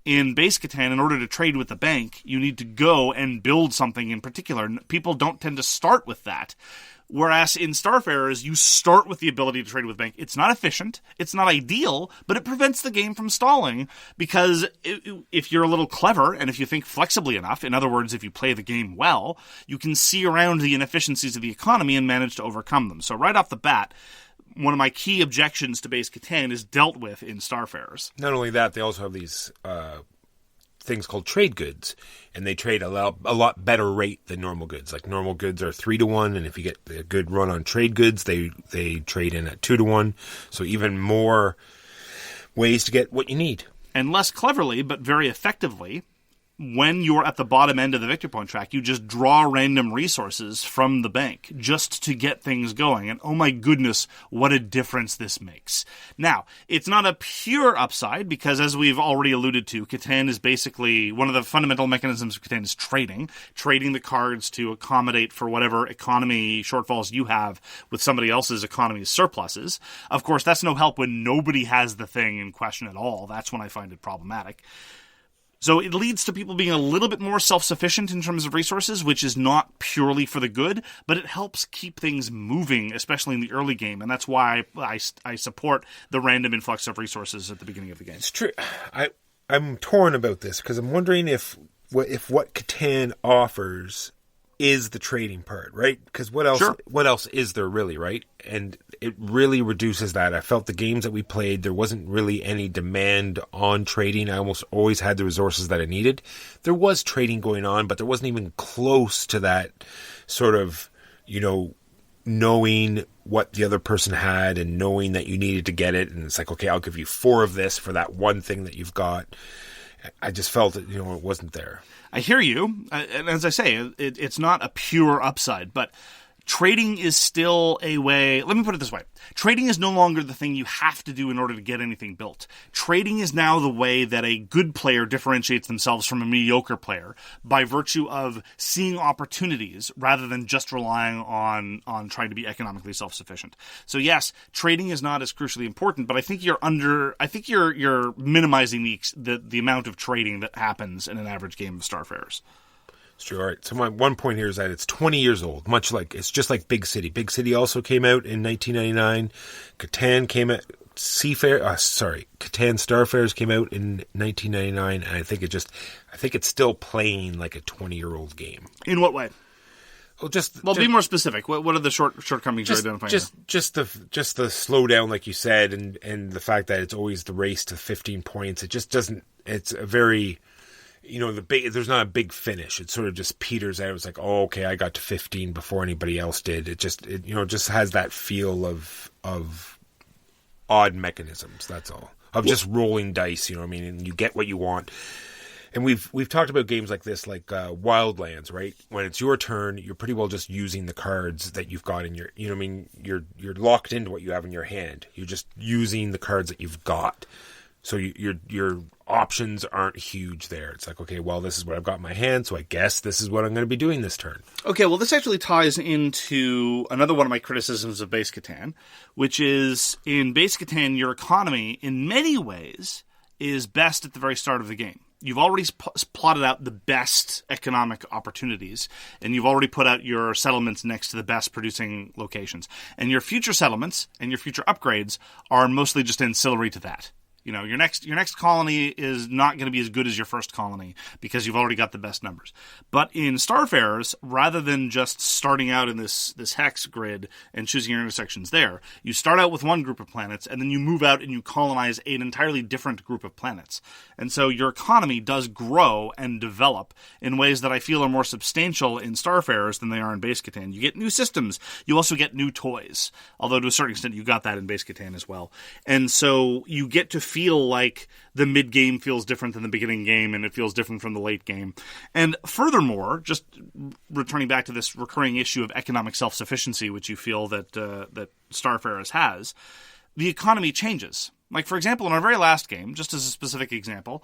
In base Catan, in order to trade with the bank, you need to go and build something in particular. People don't tend to start with that. Whereas in Starfarers, you start with the ability to trade with bank. It's not efficient, it's not ideal, but it prevents the game from stalling, because if you're a little clever and if you think flexibly enough, in other words, if you play the game well, you can see around the inefficiencies of the economy and manage to overcome them. So right off the bat, one of my key objections to base Catan is dealt with in Starfarers. Not only that, they also have these things called trade goods, and they trade a lot better rate than normal goods. Like normal goods are 3-1, and if you get a good run on trade goods, they trade in at 2-1. So even more ways to get what you need. And less cleverly, but very effectively, when you're at the bottom end of the victory point track, you just draw random resources from the bank just to get things going. And oh my goodness, what a difference this makes. Now, it's not a pure upside, because as we've already alluded to, Catan is basically, one of the fundamental mechanisms of Catan is trading the cards to accommodate for whatever economy shortfalls you have with somebody else's economy surpluses. Of course, that's no help when nobody has the thing in question at all. That's when I find it problematic. So it leads to people being a little bit more self-sufficient in terms of resources, which is not purely for the good, but it helps keep things moving, especially in the early game, and that's why I support the random influx of resources at the beginning of the game. It's true. I'm torn about this, because I'm wondering if what Catan offers is the trading part, right? Because what else is there really, right? And it really reduces that. I felt the games that we played, there wasn't really any demand on trading. I almost always had the resources that I needed. There was trading going on, but there wasn't even close to that sort of, knowing what the other person had and knowing that you needed to get it. And it's like, okay, I'll give you 4 of this for that one thing that you've got. I just felt that, it wasn't there. I hear you. And as I say, it's not a pure upside, but trading is still a way. Let me put it this way. Trading is no longer the thing you have to do in order to get anything built. Trading is now the way that a good player differentiates themselves from a mediocre player, by virtue of seeing opportunities rather than just relying on trying to be economically self-sufficient. So yes, trading is not as crucially important, but I think you're minimizing the amount of trading that happens in an average game of Starfarers. True. All right. So my one point here is that it's 20 years old, it's just like Big City. Big City also came out in 1999. Catan came out, Catan Starfarers came out in 1999, and I think it's still playing like a 20-year-old game. In what way? be more specific. What are the shortcomings you're identifying? Just the slowdown, like you said, and the fact that it's always the race to 15 points. It just doesn't. It's a very, there's not a big finish. It sort of just peters out. It's like, oh, okay, I got to 15 before anybody else did. It just has that feel of odd mechanisms. That's all. Of just rolling dice. You know what I mean? And you get what you want. And we've talked about games like this, like Wildlands, right? When it's your turn, you're pretty well just using the cards that you've got in your, you're locked into what you have in your hand. You're just using the cards that you've got. So your options aren't huge there. It's like, okay, well, this is what I've got in my hand, so I guess this is what I'm going to be doing this turn. Okay, well, this actually ties into another one of my criticisms of Base Catan, which is in Base Catan, your economy, in many ways, is best at the very start of the game. You've already plotted out the best economic opportunities, and you've already put out your settlements next to the best producing locations. And your future settlements and your future upgrades are mostly just ancillary to that. Your next colony is not going to be as good as your first colony because you've already got the best numbers. But in Starfarers, rather than just starting out in this hex grid and choosing your intersections there, you start out with one group of planets and then you move out and you colonize an entirely different group of planets. And so your economy does grow and develop in ways that I feel are more substantial in Starfarers than they are in Base Catan. You get new systems. You also get new toys. Although to a certain extent you got that in Base Catan as well. And so you get to feel like the mid-game feels different than the beginning game, and it feels different from the late game. And furthermore, just returning back to this recurring issue of economic self-sufficiency, which you feel that Starfarers has, the economy changes. Like, for example, in our very last game, just as a specific example,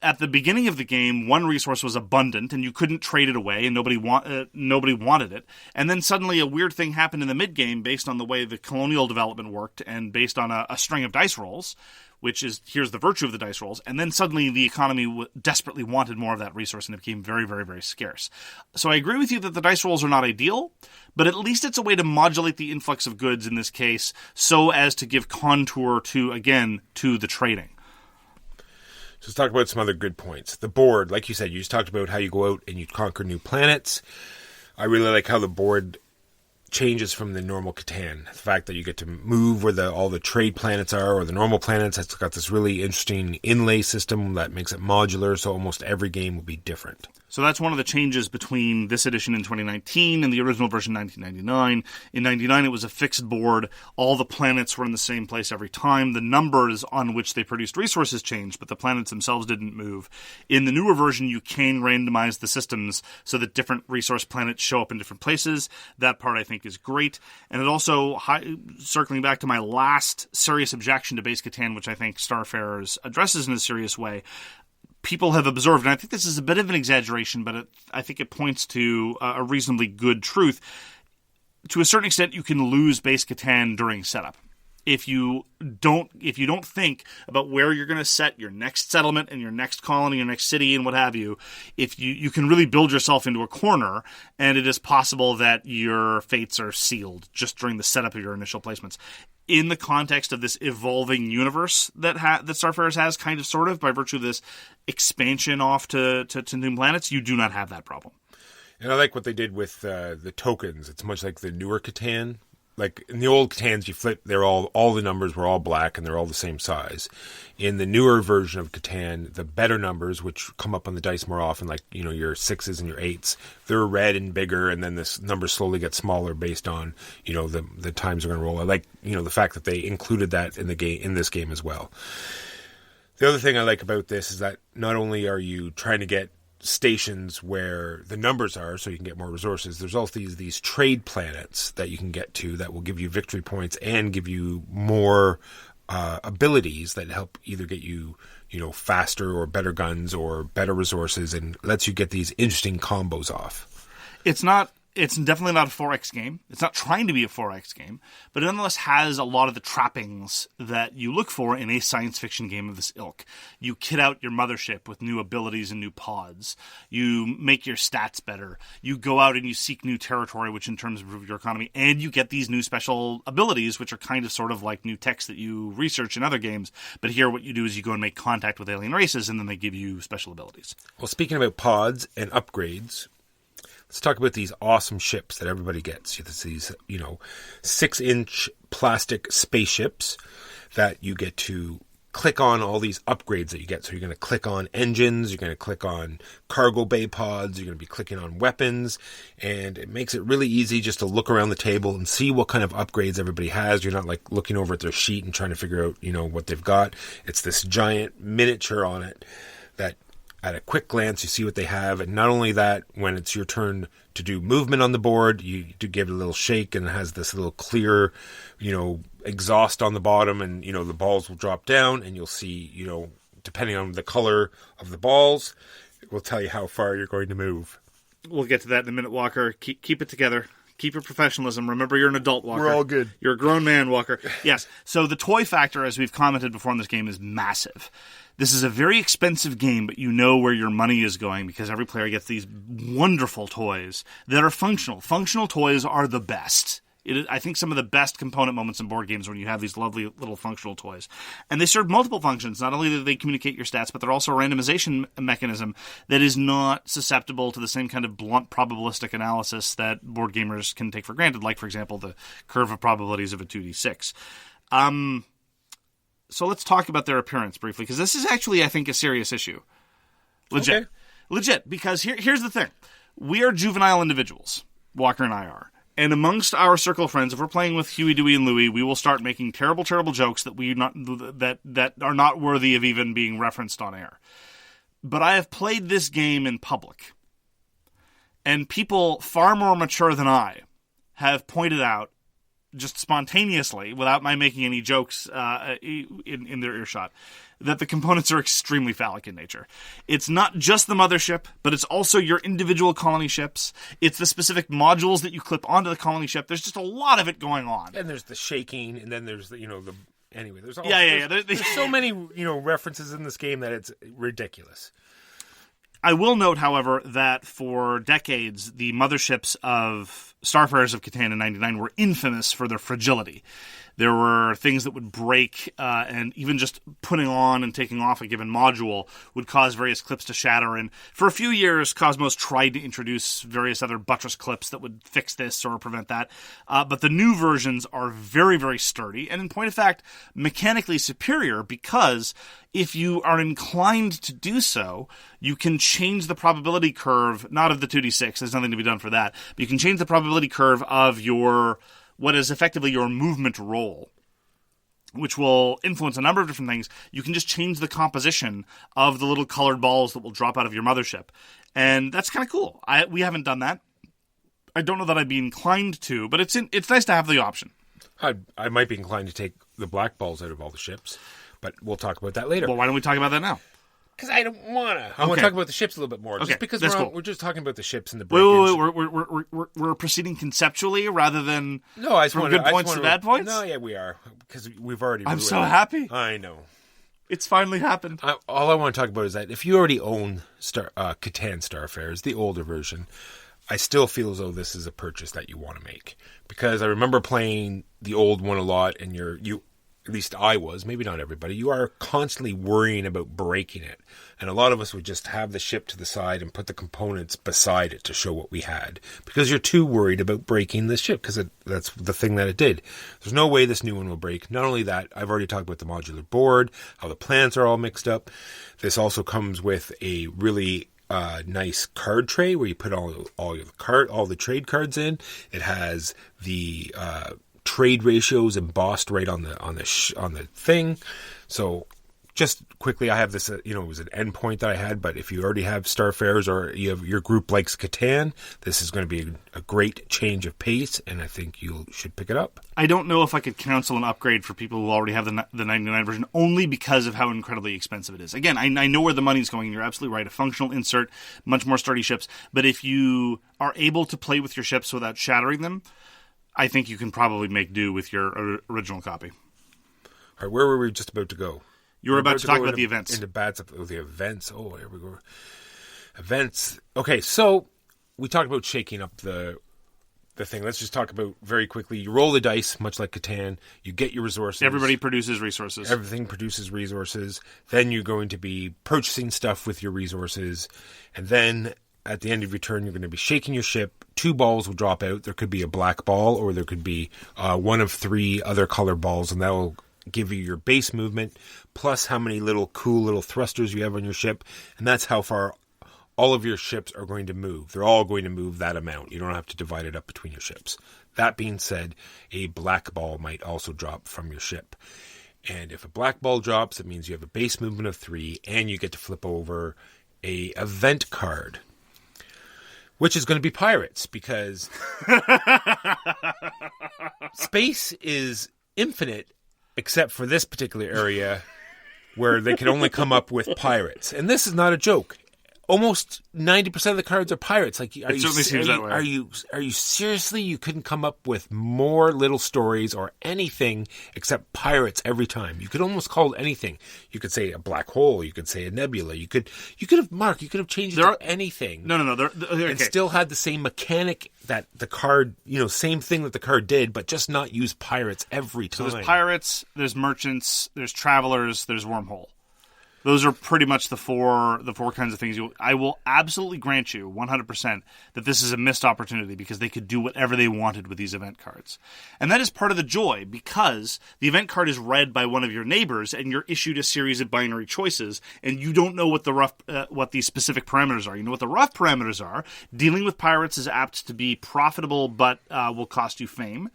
at the beginning of the game, one resource was abundant, and you couldn't trade it away, and nobody wanted it. And then suddenly a weird thing happened in the mid-game based on the way the colonial development worked and based on a string of dice rolls, which is, here's the virtue of the dice rolls, and then suddenly the economy desperately wanted more of that resource, and it became very, very, very scarce. So I agree with you that the dice rolls are not ideal, but at least it's a way to modulate the influx of goods in this case so as to give contour to the trading. So let's talk about some other good points. The board, like you said, you just talked about how you go out and you conquer new planets. I really like how the board changes from the normal Catan. The fact that you get to move where all the trade planets are, or the normal planets. It's got this really interesting inlay system that makes it modular, so almost every game will be different. So that's one of the changes between this edition in 2019 and the original version 1999. In 99, it was a fixed board. All the planets were in the same place every time. The numbers on which they produced resources changed, but the planets themselves didn't move. In the newer version, you can randomize the systems so that different resource planets show up in different places. That part, I think, is great. And it also, circling back to my last serious objection to Base Catan, which I think Starfarers addresses in a serious way, people have observed, and I think this is a bit of an exaggeration, but I think it points to a reasonably good truth. To a certain extent, you can lose Base Catan during setup. If you don't think about where you're going to set your next settlement and your next colony, your next city, and what have you, if you can really build yourself into a corner, and it is possible that your fates are sealed just during the setup of your initial placements. In the context of this evolving universe that Starfarers has, kind of, sort of, by virtue of this expansion off to new planets, you do not have that problem. And I like what they did with the tokens. It's much like the newer Catan. Like in the old Catans, you flip, all the numbers were all black and they're all the same size. In the newer version of Catan, the better numbers, which come up on the dice more often, like, your 6s and your 8s, they're red and bigger, and then this number slowly gets smaller based on, the times they're going to roll. I like, the fact that they included that in the game, in this game as well. The other thing I like about this is that not only are you trying to get stations where the numbers are so you can get more resources, there's also these trade planets that you can get to that will give you victory points and give you more abilities that help either get you faster or better guns or better resources, and lets you get these interesting combos off. It's definitely not a 4X game. It's not trying to be a 4X game, but it nonetheless has a lot of the trappings that you look for in a science fiction game of this ilk. You kit out your mothership with new abilities and new pods. You make your stats better. You go out and you seek new territory, which in terms of improve your economy, and you get these new special abilities, which are kind of sort of like new techs that you research in other games. But here what you do is you go and make contact with alien races, and then they give you special abilities. Well, speaking about pods and upgrades, Let's talk about these awesome ships that everybody gets. It's these, 6-inch plastic spaceships that you get to click on all these upgrades that you get. So you're going to click on engines, you're going to click on cargo bay pods, you're going to be clicking on weapons, and it makes it really easy just to look around the table and see what kind of upgrades everybody has. You're not like looking over at their sheet and trying to figure out, what they've got. It's this giant miniature on it that at a quick glance you see what they have. And not only that, when it's your turn to do movement on the board, you do give it a little shake, and it has this little clear, exhaust on the bottom, and the balls will drop down, and you'll see, depending on the color of the balls, it will tell you how far you're going to move. We'll get to that in a minute, Walker. Keep it together. Keep your professionalism. Remember, you're an adult, Walker. We're all good. You're a grown man, Walker. Yes. So the toy factor, as we've commented before in this game, is massive. This is a very expensive game, but you know where your money is going because every player gets these wonderful toys that are functional. Functional toys are the best. I think some of the best component moments in board games are when you have these lovely little functional toys. And they serve multiple functions. Not only do they communicate your stats, but they're also a randomization mechanism that is not susceptible to the same kind of blunt probabilistic analysis that board gamers can take for granted, like, for example, the curve of probabilities of a 2d6. So let's talk about their appearance briefly, because this is actually, I think, a serious issue. Legit. Okay. Legit, because here's the thing. We are juvenile individuals. Walker and I are. And amongst our circle of friends, if we're playing with Huey, Dewey, and Louie, we will start making terrible, terrible jokes that are not worthy of even being referenced on air. But I have played this game in public. And people far more mature than I have pointed out, just spontaneously, without my making any jokes in their earshot, that the components are extremely phallic in nature. It's not just the mothership, but it's also your individual colony ships. It's the specific modules that you clip onto the colony ship. There's just a lot of it going on. And there's the shaking, and then there's the, anyway, there's all, There's so many, references in this game that it's ridiculous. I will note, however, that for decades, the motherships of Starfarers of Catan in 99 were infamous for their fragility. There were things that would break, and even just putting on and taking off a given module would cause various clips to shatter. And for a few years, Cosmos tried to introduce various other buttress clips that would fix this or prevent that. But the new versions are very, very sturdy, and in point of fact, mechanically superior, because if you are inclined to do so, you can change the probability curve, not of the 2d6, there's nothing to be done for that, but you can change the probability curve of what is effectively your movement roll, which will influence a number of different things. You can just change the composition of the little colored balls that will drop out of your mothership. And that's kind of cool. We haven't done that. I don't know that I'd be inclined to, but it's nice to have the option. I might be inclined to take the black balls out of all the ships, but we'll talk about that later. Well, why don't we talk about that now? Because I don't want to. I want to talk about the ships a little bit more. Okay, just because we're just talking about the ships and the break-ins. Wait. We're proceeding conceptually rather than from good points to bad points? No, yeah, we are. Because we've already... I'm so happy. I know. It's finally happened. All I want to talk about is that if you already own Catan Starfarers, the older version, I still feel as though this is a purchase that you want to make. Because I remember playing the old one a lot, and you at least I was, maybe not everybody, you are constantly worrying about breaking it. And a lot of us would just have the ship to the side and put the components beside it to show what we had. Because you're too worried about breaking the ship, because that's the thing that it did. There's no way this new one will break. Not only that, I've already talked about the modular board, how the plans are all mixed up. This also comes with a really nice card tray where you put all the trade cards in. It has the trade ratios embossed right on the thing. So just quickly, I have this, it was an endpoint that I had, but if you already have Starfarers or your group likes Catan, this is going to be a great change of pace, and I think you should pick it up. I don't know if I could counsel an upgrade for people who already have the 99 version, only because of how incredibly expensive it is. Again, I know where the money's going, and you're absolutely right. A functional insert, much more sturdy ships, but if you are able to play with your ships without shattering them, I think you can probably make do with your original copy. All right, where were we just about to go? You were about to talk about the events. The events. Oh, here we go. Events. Okay, so we talked about shaking up the thing. Let's just talk about very quickly. You roll the dice, much like Catan. You get your resources. Everybody produces resources. Everything produces resources. Then you're going to be purchasing stuff with your resources. And then at the end of your turn, you're going to be shaking your ship. 2 balls will drop out. There could be a black ball, or there could be one of 3 other color balls, and that will give you your base movement, plus how many cool little thrusters you have on your ship, and that's how far all of your ships are going to move. They're all going to move that amount. You don't have to divide it up between your ships. That being said, a black ball might also drop from your ship. And if a black ball drops, it means you have a base movement of 3, and you get to flip over a event card, which is going to be pirates, because space is infinite, except for this particular area where they can only come up with pirates. And this is not a joke. Almost 90% of the cards are pirates. Like, it certainly seems that way. Are you seriously? You couldn't come up with more little stories or anything except pirates every time. You could almost call it anything. You could say a black hole. You could say a nebula. You could have changed it to anything. No. Okay. And still had the same mechanic that the card, same thing that the card did, but just not use pirates every time. So there's pirates, there's merchants, there's travelers, there's wormhole. Those are pretty much the four kinds of things. I will absolutely grant you 100% that this is a missed opportunity, because they could do whatever they wanted with these event cards. And that is part of the joy, because the event card is read by one of your neighbors and you're issued a series of binary choices, and you don't know what the specific parameters are. You know what the rough parameters are. Dealing with pirates is apt to be profitable, but will cost you fame.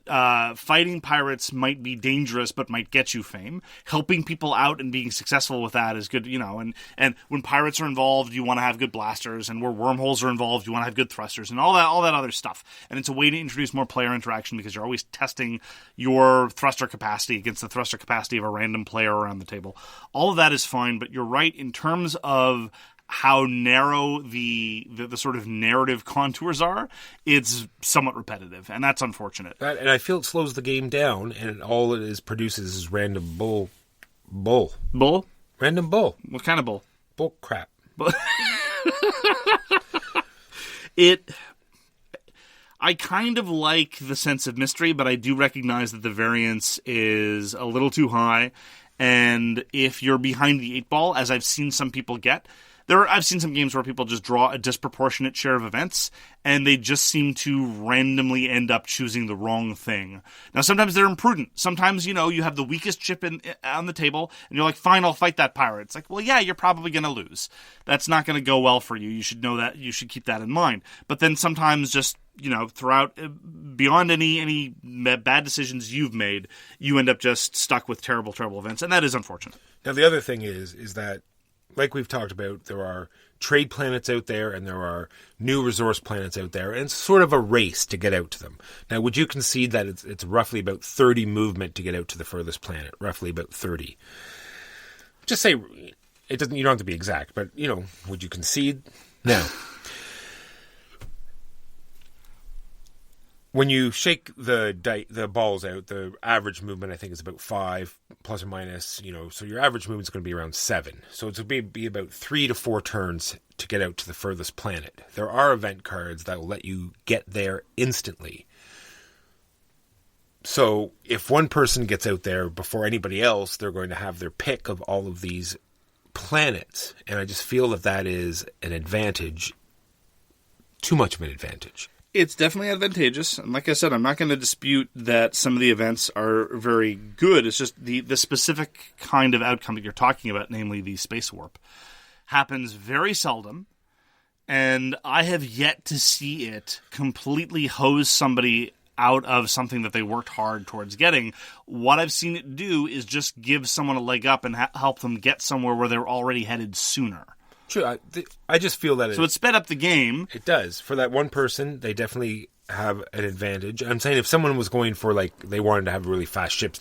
Fighting pirates might be dangerous, but might get you fame. Helping people out and being successful with that is good, and when pirates are involved, you want to have good blasters, and where wormholes are involved, you want to have good thrusters, and all that other stuff. And it's a way to introduce more player interaction, because you're always testing your thruster capacity against the thruster capacity of a random player around the table. All of that is fine, but you're right in terms of how narrow the sort of narrative contours are. It's somewhat repetitive, and that's unfortunate. And I feel it slows the game down, and all it produces is random bull. Bull? Random bull. What kind of bull? Bull crap. I kind of like the sense of mystery, but I do recognize that the variance is a little too high, and if you're behind the 8-ball, as I've seen some people get, I've seen some games where people just draw a disproportionate share of events, and they just seem to randomly end up choosing the wrong thing. Now, sometimes they're imprudent. Sometimes, you have the weakest chip on the table, and you're like, fine, I'll fight that pirate. It's like, well, yeah, you're probably going to lose. That's not going to go well for you. You should know that. You should keep that in mind. But then sometimes just, throughout, beyond any bad decisions you've made, you end up just stuck with terrible, terrible events, and that is unfortunate. Now, the other thing is that, like we've talked about, there are trade planets out there and there are new resource planets out there, and it's sort of a race to get out to them. Now, would you concede that it's roughly about 30 movement to get out to the furthest planet? Roughly about 30. Just say, you don't have to be exact, but, would you concede? Now, when you shake the balls out, the average movement, I think, is about 5, plus or minus, so your average movement is going to be around 7. So it's going to be about 3 to 4 turns to get out to the furthest planet. There are event cards that will let you get there instantly. So if one person gets out there before anybody else, they're going to have their pick of all of these planets. And I just feel that is an advantage, too much of an advantage. It's definitely advantageous, and like I said, I'm not going to dispute that some of the events are very good. It's just the specific kind of outcome that you're talking about, namely the space warp, happens very seldom, and I have yet to see it completely hose somebody out of something that they worked hard towards getting. What I've seen it do is just give someone a leg up and help them get somewhere where they're already headed sooner. True. I just feel that so it sped up the game. It does. For that one person, they definitely have an advantage. I'm saying if someone was going for, they wanted to have really fast ships,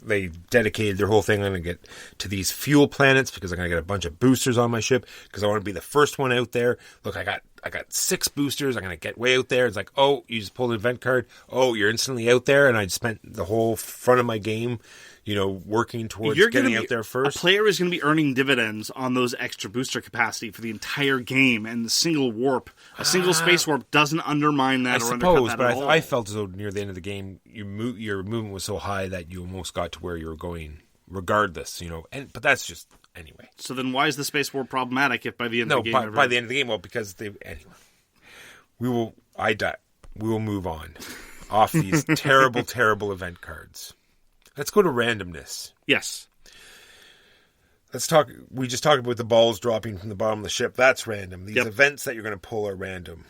they dedicated their whole thing, I'm going to get to these fuel planets because I'm going to get a bunch of boosters on my ship because I want to be the first one out there. Look, I got 6 boosters. I'm going to get way out there. It's like, oh, you just pulled an event card. Oh, you're instantly out there. And I spent the whole front of my game working towards getting out there first. A player is going to be earning dividends on those extra booster capacity for the entire game, and the single warp, a single space warp, doesn't undermine that or undercut that at all. I felt as though near the end of the game, your movement was so high that you almost got to where you were going, regardless. But that's just anyway. So then why is the space war problematic if by the end of the game... by the end of the game, well, because anyway. We will move on off these terrible, terrible event cards. Let's go to randomness. Yes. We just talked about the balls dropping from the bottom of the ship. That's random. These events that you're going to pull are random.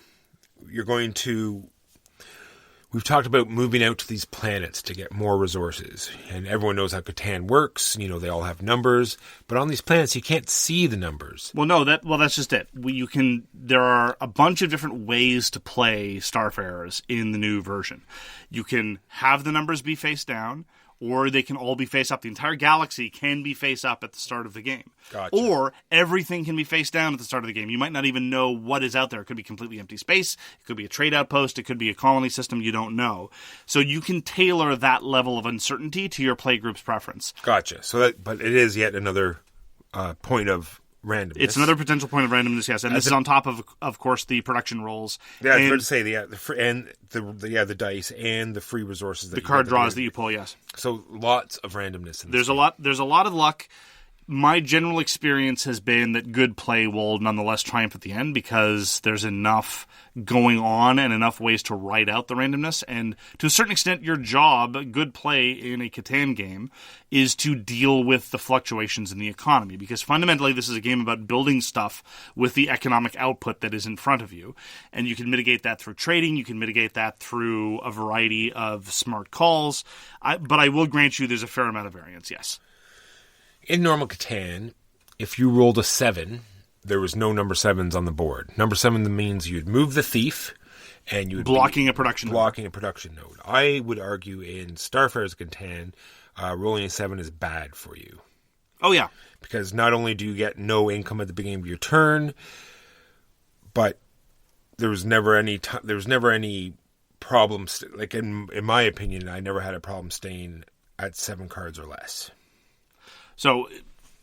We've talked about moving out to these planets to get more resources. And everyone knows how Catan works. They all have numbers. But on these planets, you can't see the numbers. Well, that's just it. There are a bunch of different ways to play Starfarers in the new version. You can have the numbers be face down, or they can all be face up. The entire galaxy can be face up at the start of the game. Gotcha. Or everything can be face down at the start of the game. You might not even know what is out there. It could be completely empty space. It could be a trade outpost. It could be a colony system. You don't know. So you can tailor that level of uncertainty to your playgroup's preference. Gotcha. But it is yet another point of randomness. It's another potential point of randomness, yes. And this is on top of course, the production rolls. Yeah, I was about to say the dice and the free resources. The card draws that you pull, yes. So lots of randomness. There's a lot of luck. My general experience has been that good play will nonetheless triumph at the end because there's enough going on and enough ways to write out the randomness. And to a certain extent, your job, good play in a Catan game, is to deal with the fluctuations in the economy. Because fundamentally, this is a game about building stuff with the economic output that is in front of you. And you can mitigate that through trading. You can mitigate that through a variety of smart calls. But I will grant you there's a fair amount of variance, yes. In normal Catan, if you rolled a 7, there was no number 7s on the board. Number 7 means you'd move the thief, and you would blocking a production node. I would argue in Starfarers Catan, rolling a 7 is bad for you. Oh yeah, because not only do you get no income at the beginning of your turn, but there was never any problem. Like in my opinion, I never had a problem staying at 7 cards or less. So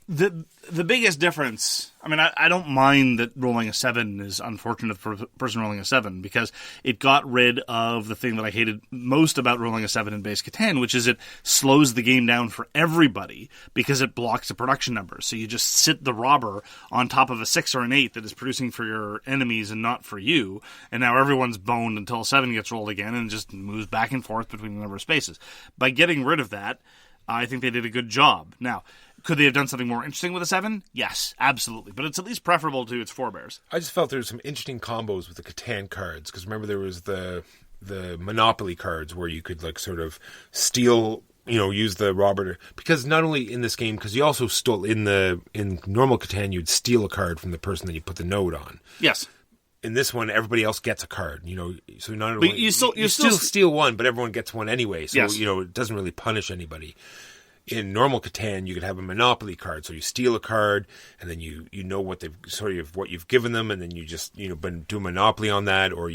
the biggest difference, I mean, I don't mind that rolling a 7 is unfortunate for the person rolling a 7 because it got rid of the thing that I hated most about rolling a 7 in base Catan, which is it slows the game down for everybody because it blocks the production numbers. So you just sit the robber on top of a 6 or an 8 that is producing for your enemies and not for you, and now everyone's boned until a 7 gets rolled again and just moves back and forth between the number of spaces. By getting rid of that, I think they did a good job. Now, could they have done something more interesting with a 7? Yes, absolutely. But it's at least preferable to its forebears. I just felt there were some interesting combos with the Catan cards. Because remember there was the Monopoly cards where you could like sort of steal, use the robber. Because not only in this game, because you also stole in normal Catan, you'd steal a card from the person that you put the node on. Yes. In this one, everybody else gets a card, so not only... But you still steal one, but everyone gets one anyway, so, yes. It doesn't really punish anybody. In normal Catan, you could have a Monopoly card, so you steal a card, and then you know what you've given them, and then you just, do Monopoly on that, or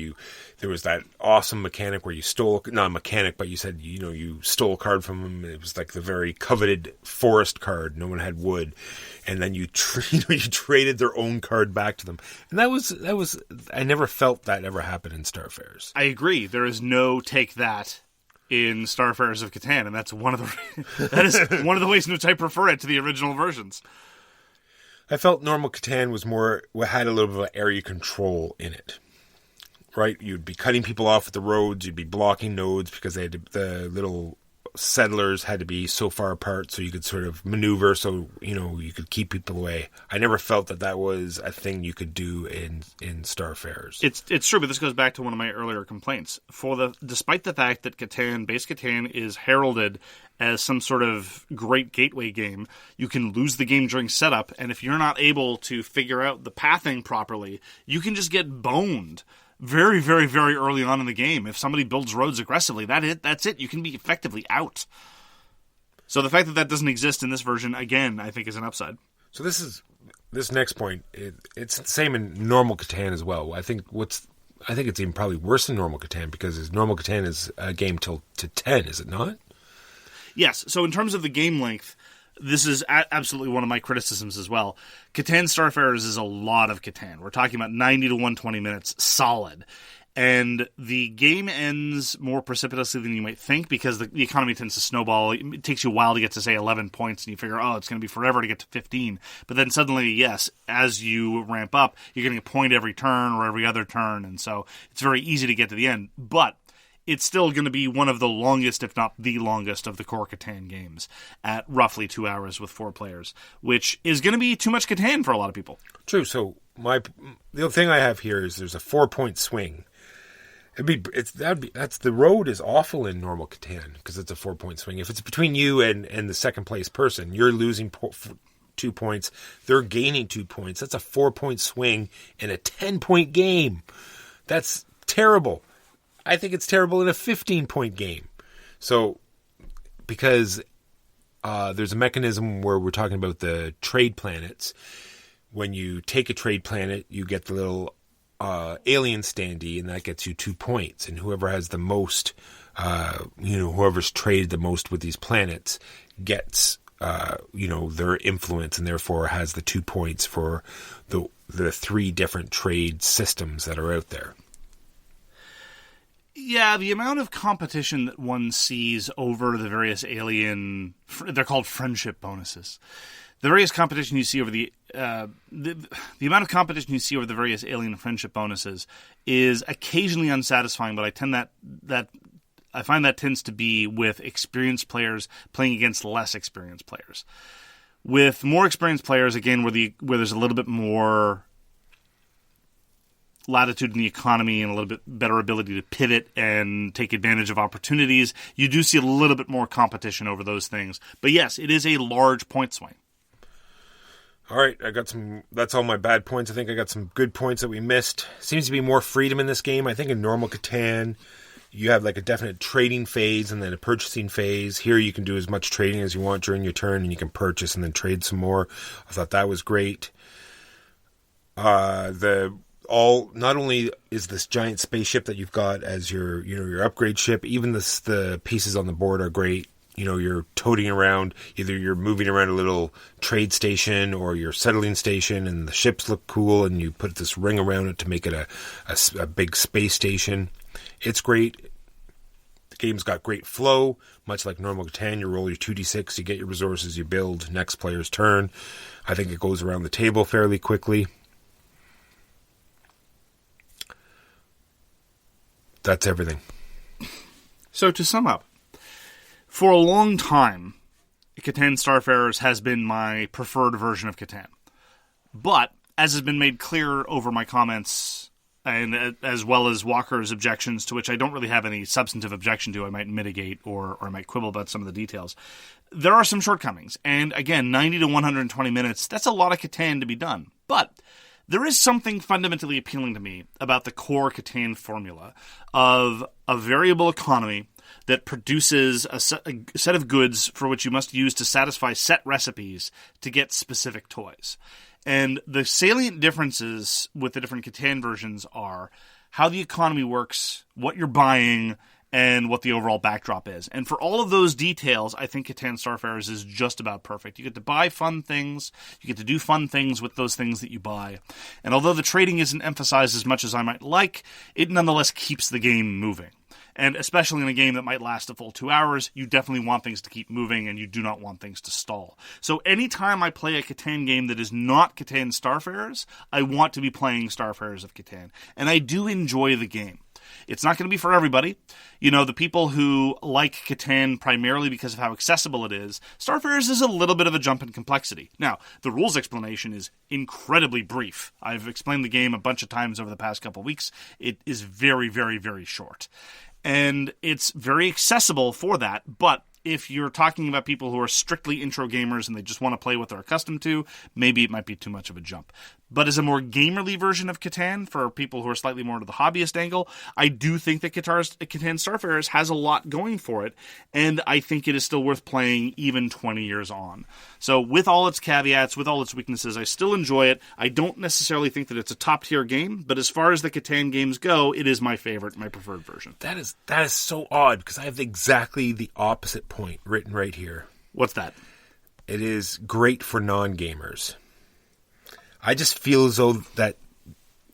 there was that awesome mechanic where you stole, not a mechanic, but you said, you stole a card from them, it was like the very coveted forest card, no one had wood, and then you traded their own card back to them. And that was, I never felt that ever happen in Starfarers. I agree, there is no take that in Starfarers of Catan, and that's one of the ways in which I prefer it to the original versions. I felt normal Catan had a little bit of area control in it. Right? You'd be cutting people off at the roads, you'd be blocking nodes because the little settlers had to be so far apart so you could sort of maneuver so, you could keep people away. I never felt that was a thing you could do in Starfarers. It's true, but this goes back to one of my earlier complaints. Despite the fact that base Catan is heralded as some sort of great gateway game, you can lose the game during setup, and if you're not able to figure out the pathing properly, you can just get boned very, very, very early on in the game. If somebody builds roads aggressively, that's it. You can be effectively out. So the fact that doesn't exist in this version, again, I think is an upside. So this next point, it's the same in normal Catan as well. I think it's even probably worse than normal Catan because normal Catan is a game to 10, is it not? Yes. So in terms of the game length, this is absolutely one of my criticisms as well. Catan Starfarers is a lot of Catan. We're talking about 90 to 120 minutes solid. And the game ends more precipitously than you might think because the economy tends to snowball. It takes you a while to get to, say, 11 points, and you figure, it's going to be forever to get to 15. But then suddenly, yes, as you ramp up, you're getting a point every turn or every other turn, and so it's very easy to get to the end. But it's still going to be one of the longest, if not the longest, of the core Catan games at roughly 2 hours with 4 players, which is going to be too much Catan for a lot of people. True. So the other thing I have here is there's a 4-point swing. That's the road is awful in normal Catan because it's a 4-point swing. If it's between you and the second place person, you're losing 2 points. They're gaining 2 points. That's a 4-point swing in a 10-point game. That's terrible. I think it's terrible in a 15-point game. So because there's a mechanism where we're talking about the trade planets. When you take a trade planet, you get the little alien standee, and that gets you 2 points. And whoever has the most, whoever's traded the most with these planets gets, their influence, and therefore has the 2 points for the 3 different trade systems that are out there. Yeah, the amount of competition that one sees over the various alien, they're called friendship bonuses. The various competition you see over the amount of competition you see over the various alien friendship bonuses is occasionally unsatisfying, but I find that tends to be with experienced players playing against less experienced players. With more experienced players, again, where there's a little bit more latitude in the economy and a little bit better ability to pivot and take advantage of opportunities, you do see a little bit more competition over those things. But yes, it is a large point swing. All right, that's all my bad points. I think I got some good points that we missed. Seems to be more freedom in this game. I think in normal Catan, you have like a definite trading phase and then a purchasing phase. Here you can do as much trading as you want during your turn, and you can purchase and then trade some more. I thought that was great. Not only is this giant spaceship that you've got as your upgrade ship, even the pieces on the board are great. You're toting around, either you're moving around a little trade station or your settling station, and the ships look cool, and you put this ring around it to make it a big space station. It's great. The game's got great flow, much like normal Catan. You roll your 2d6, you get your resources, you build, next player's turn. I think it goes around the table fairly quickly. That's everything. So to sum up, for a long time, Catan Starfarers has been my preferred version of Catan. But, as has been made clear over my comments, and as well as Walker's objections, to which I don't really have any substantive objection to, I might mitigate or I might quibble about some of the details, there are some shortcomings. And again, 90 to 120 minutes, that's a lot of Catan to be done. But there is something fundamentally appealing to me about the core Catan formula of a variable economy that produces a set of goods for which you must use to satisfy set recipes to get specific toys. And the salient differences with the different Catan versions are how the economy works, what you're buying, and what the overall backdrop is. And for all of those details, I think Catan Starfarers is just about perfect. You get to buy fun things, you get to do fun things with those things that you buy. And although the trading isn't emphasized as much as I might like, it nonetheless keeps the game moving. And especially in a game that might last a full 2 hours, you definitely want things to keep moving and you do not want things to stall. So anytime I play a Catan game that is not Catan Starfarers, I want to be playing Starfarers of Catan. And I do enjoy the game. It's not going to be for everybody. The people who like Catan primarily because of how accessible it is, Starfarers is a little bit of a jump in complexity. Now, the rules explanation is incredibly brief. I've explained the game a bunch of times over the past couple of weeks. It is very, very, very short. And it's very accessible for that, but if you're talking about people who are strictly intro gamers and they just want to play what they're accustomed to, maybe it might be too much of a jump. But as a more gamerly version of Catan, for people who are slightly more to the hobbyist angle, I do think that Catan Starfarers has a lot going for it, and I think it is still worth playing even 20 years on. So with all its caveats, with all its weaknesses, I still enjoy it. I don't necessarily think that it's a top-tier game, but as far as the Catan games go, it is my favorite, my preferred version. That is so odd, because I have exactly the opposite point written right here. What's that? It is great for non-gamers. I just feel as though that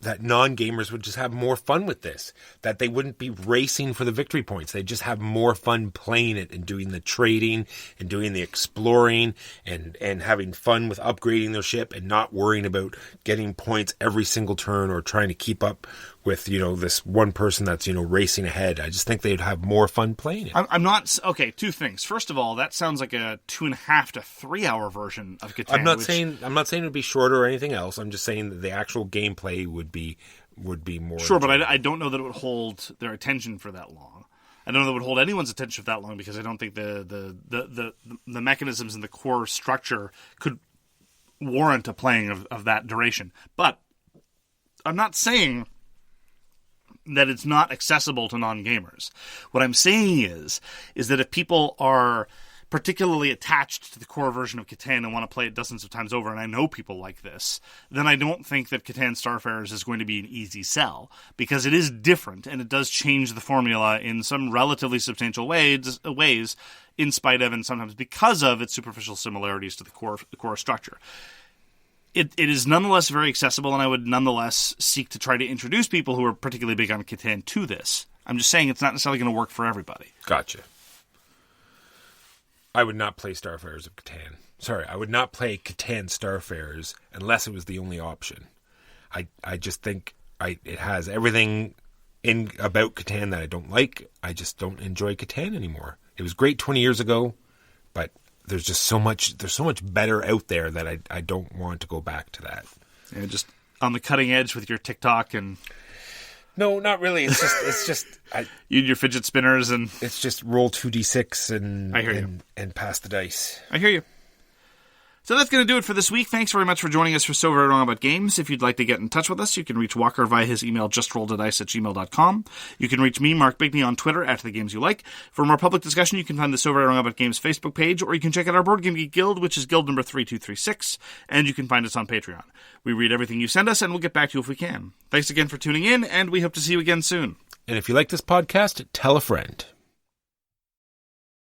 that non-gamers would just have more fun with this, that they wouldn't be racing for the victory points. They'd just have more fun playing it and doing the trading and doing the exploring and having fun with upgrading their ship and not worrying about getting points every single turn or trying to keep up with, this one person that's, racing ahead. I just think they'd have more fun playing it. I'm not... Okay, two things. First of all, that sounds like a 2.5 to 3 hour version of Catan. I'm not saying it would be shorter or anything else. I'm just saying that the actual gameplay would be more... Sure, but I don't know that it would hold their attention for that long. I don't know that it would hold anyone's attention for that long because I don't think the mechanisms and the core structure could warrant a playing of that duration. But I'm not saying that it's not accessible to non-gamers. What I'm saying is that if people are particularly attached to the core version of Catan and want to play it dozens of times over, and I know people like this, then I don't think that Catan Starfarers is going to be an easy sell, because it is different, and it does change the formula in some relatively substantial ways in spite of, and sometimes because of, its superficial similarities to the core structure. It is nonetheless very accessible, and I would nonetheless seek to try to introduce people who are particularly big on Catan to this. I'm just saying it's not necessarily going to work for everybody. Gotcha. I would not play Starfarers of Catan. Sorry, I would not play Catan Starfarers unless it was the only option. I just think it has everything about Catan that I don't like. I just don't enjoy Catan anymore. It was great 20 years ago, but there's just so much better out there that I don't want to go back to that. Yeah, just on the cutting edge with your TikTok and... No, not really. It's just you and your fidget spinners, and it's just roll 2d6 and I hear you. And pass the dice. I hear you. So that's going to do it for this week. Thanks very much for joining us for So Very Wrong About Games. If you'd like to get in touch with us, you can reach Walker via his email, justrolledadice@gmail.com. You can reach me, Mark Bigney, on Twitter, @TheGamesYouLike. For more public discussion, you can find the So Very Wrong About Games Facebook page, or you can check out our Board Game Geek Guild, which is guild number 3236, and you can find us on Patreon. We read everything you send us, and we'll get back to you if we can. Thanks again for tuning in, and we hope to see you again soon. And if you like this podcast, tell a friend.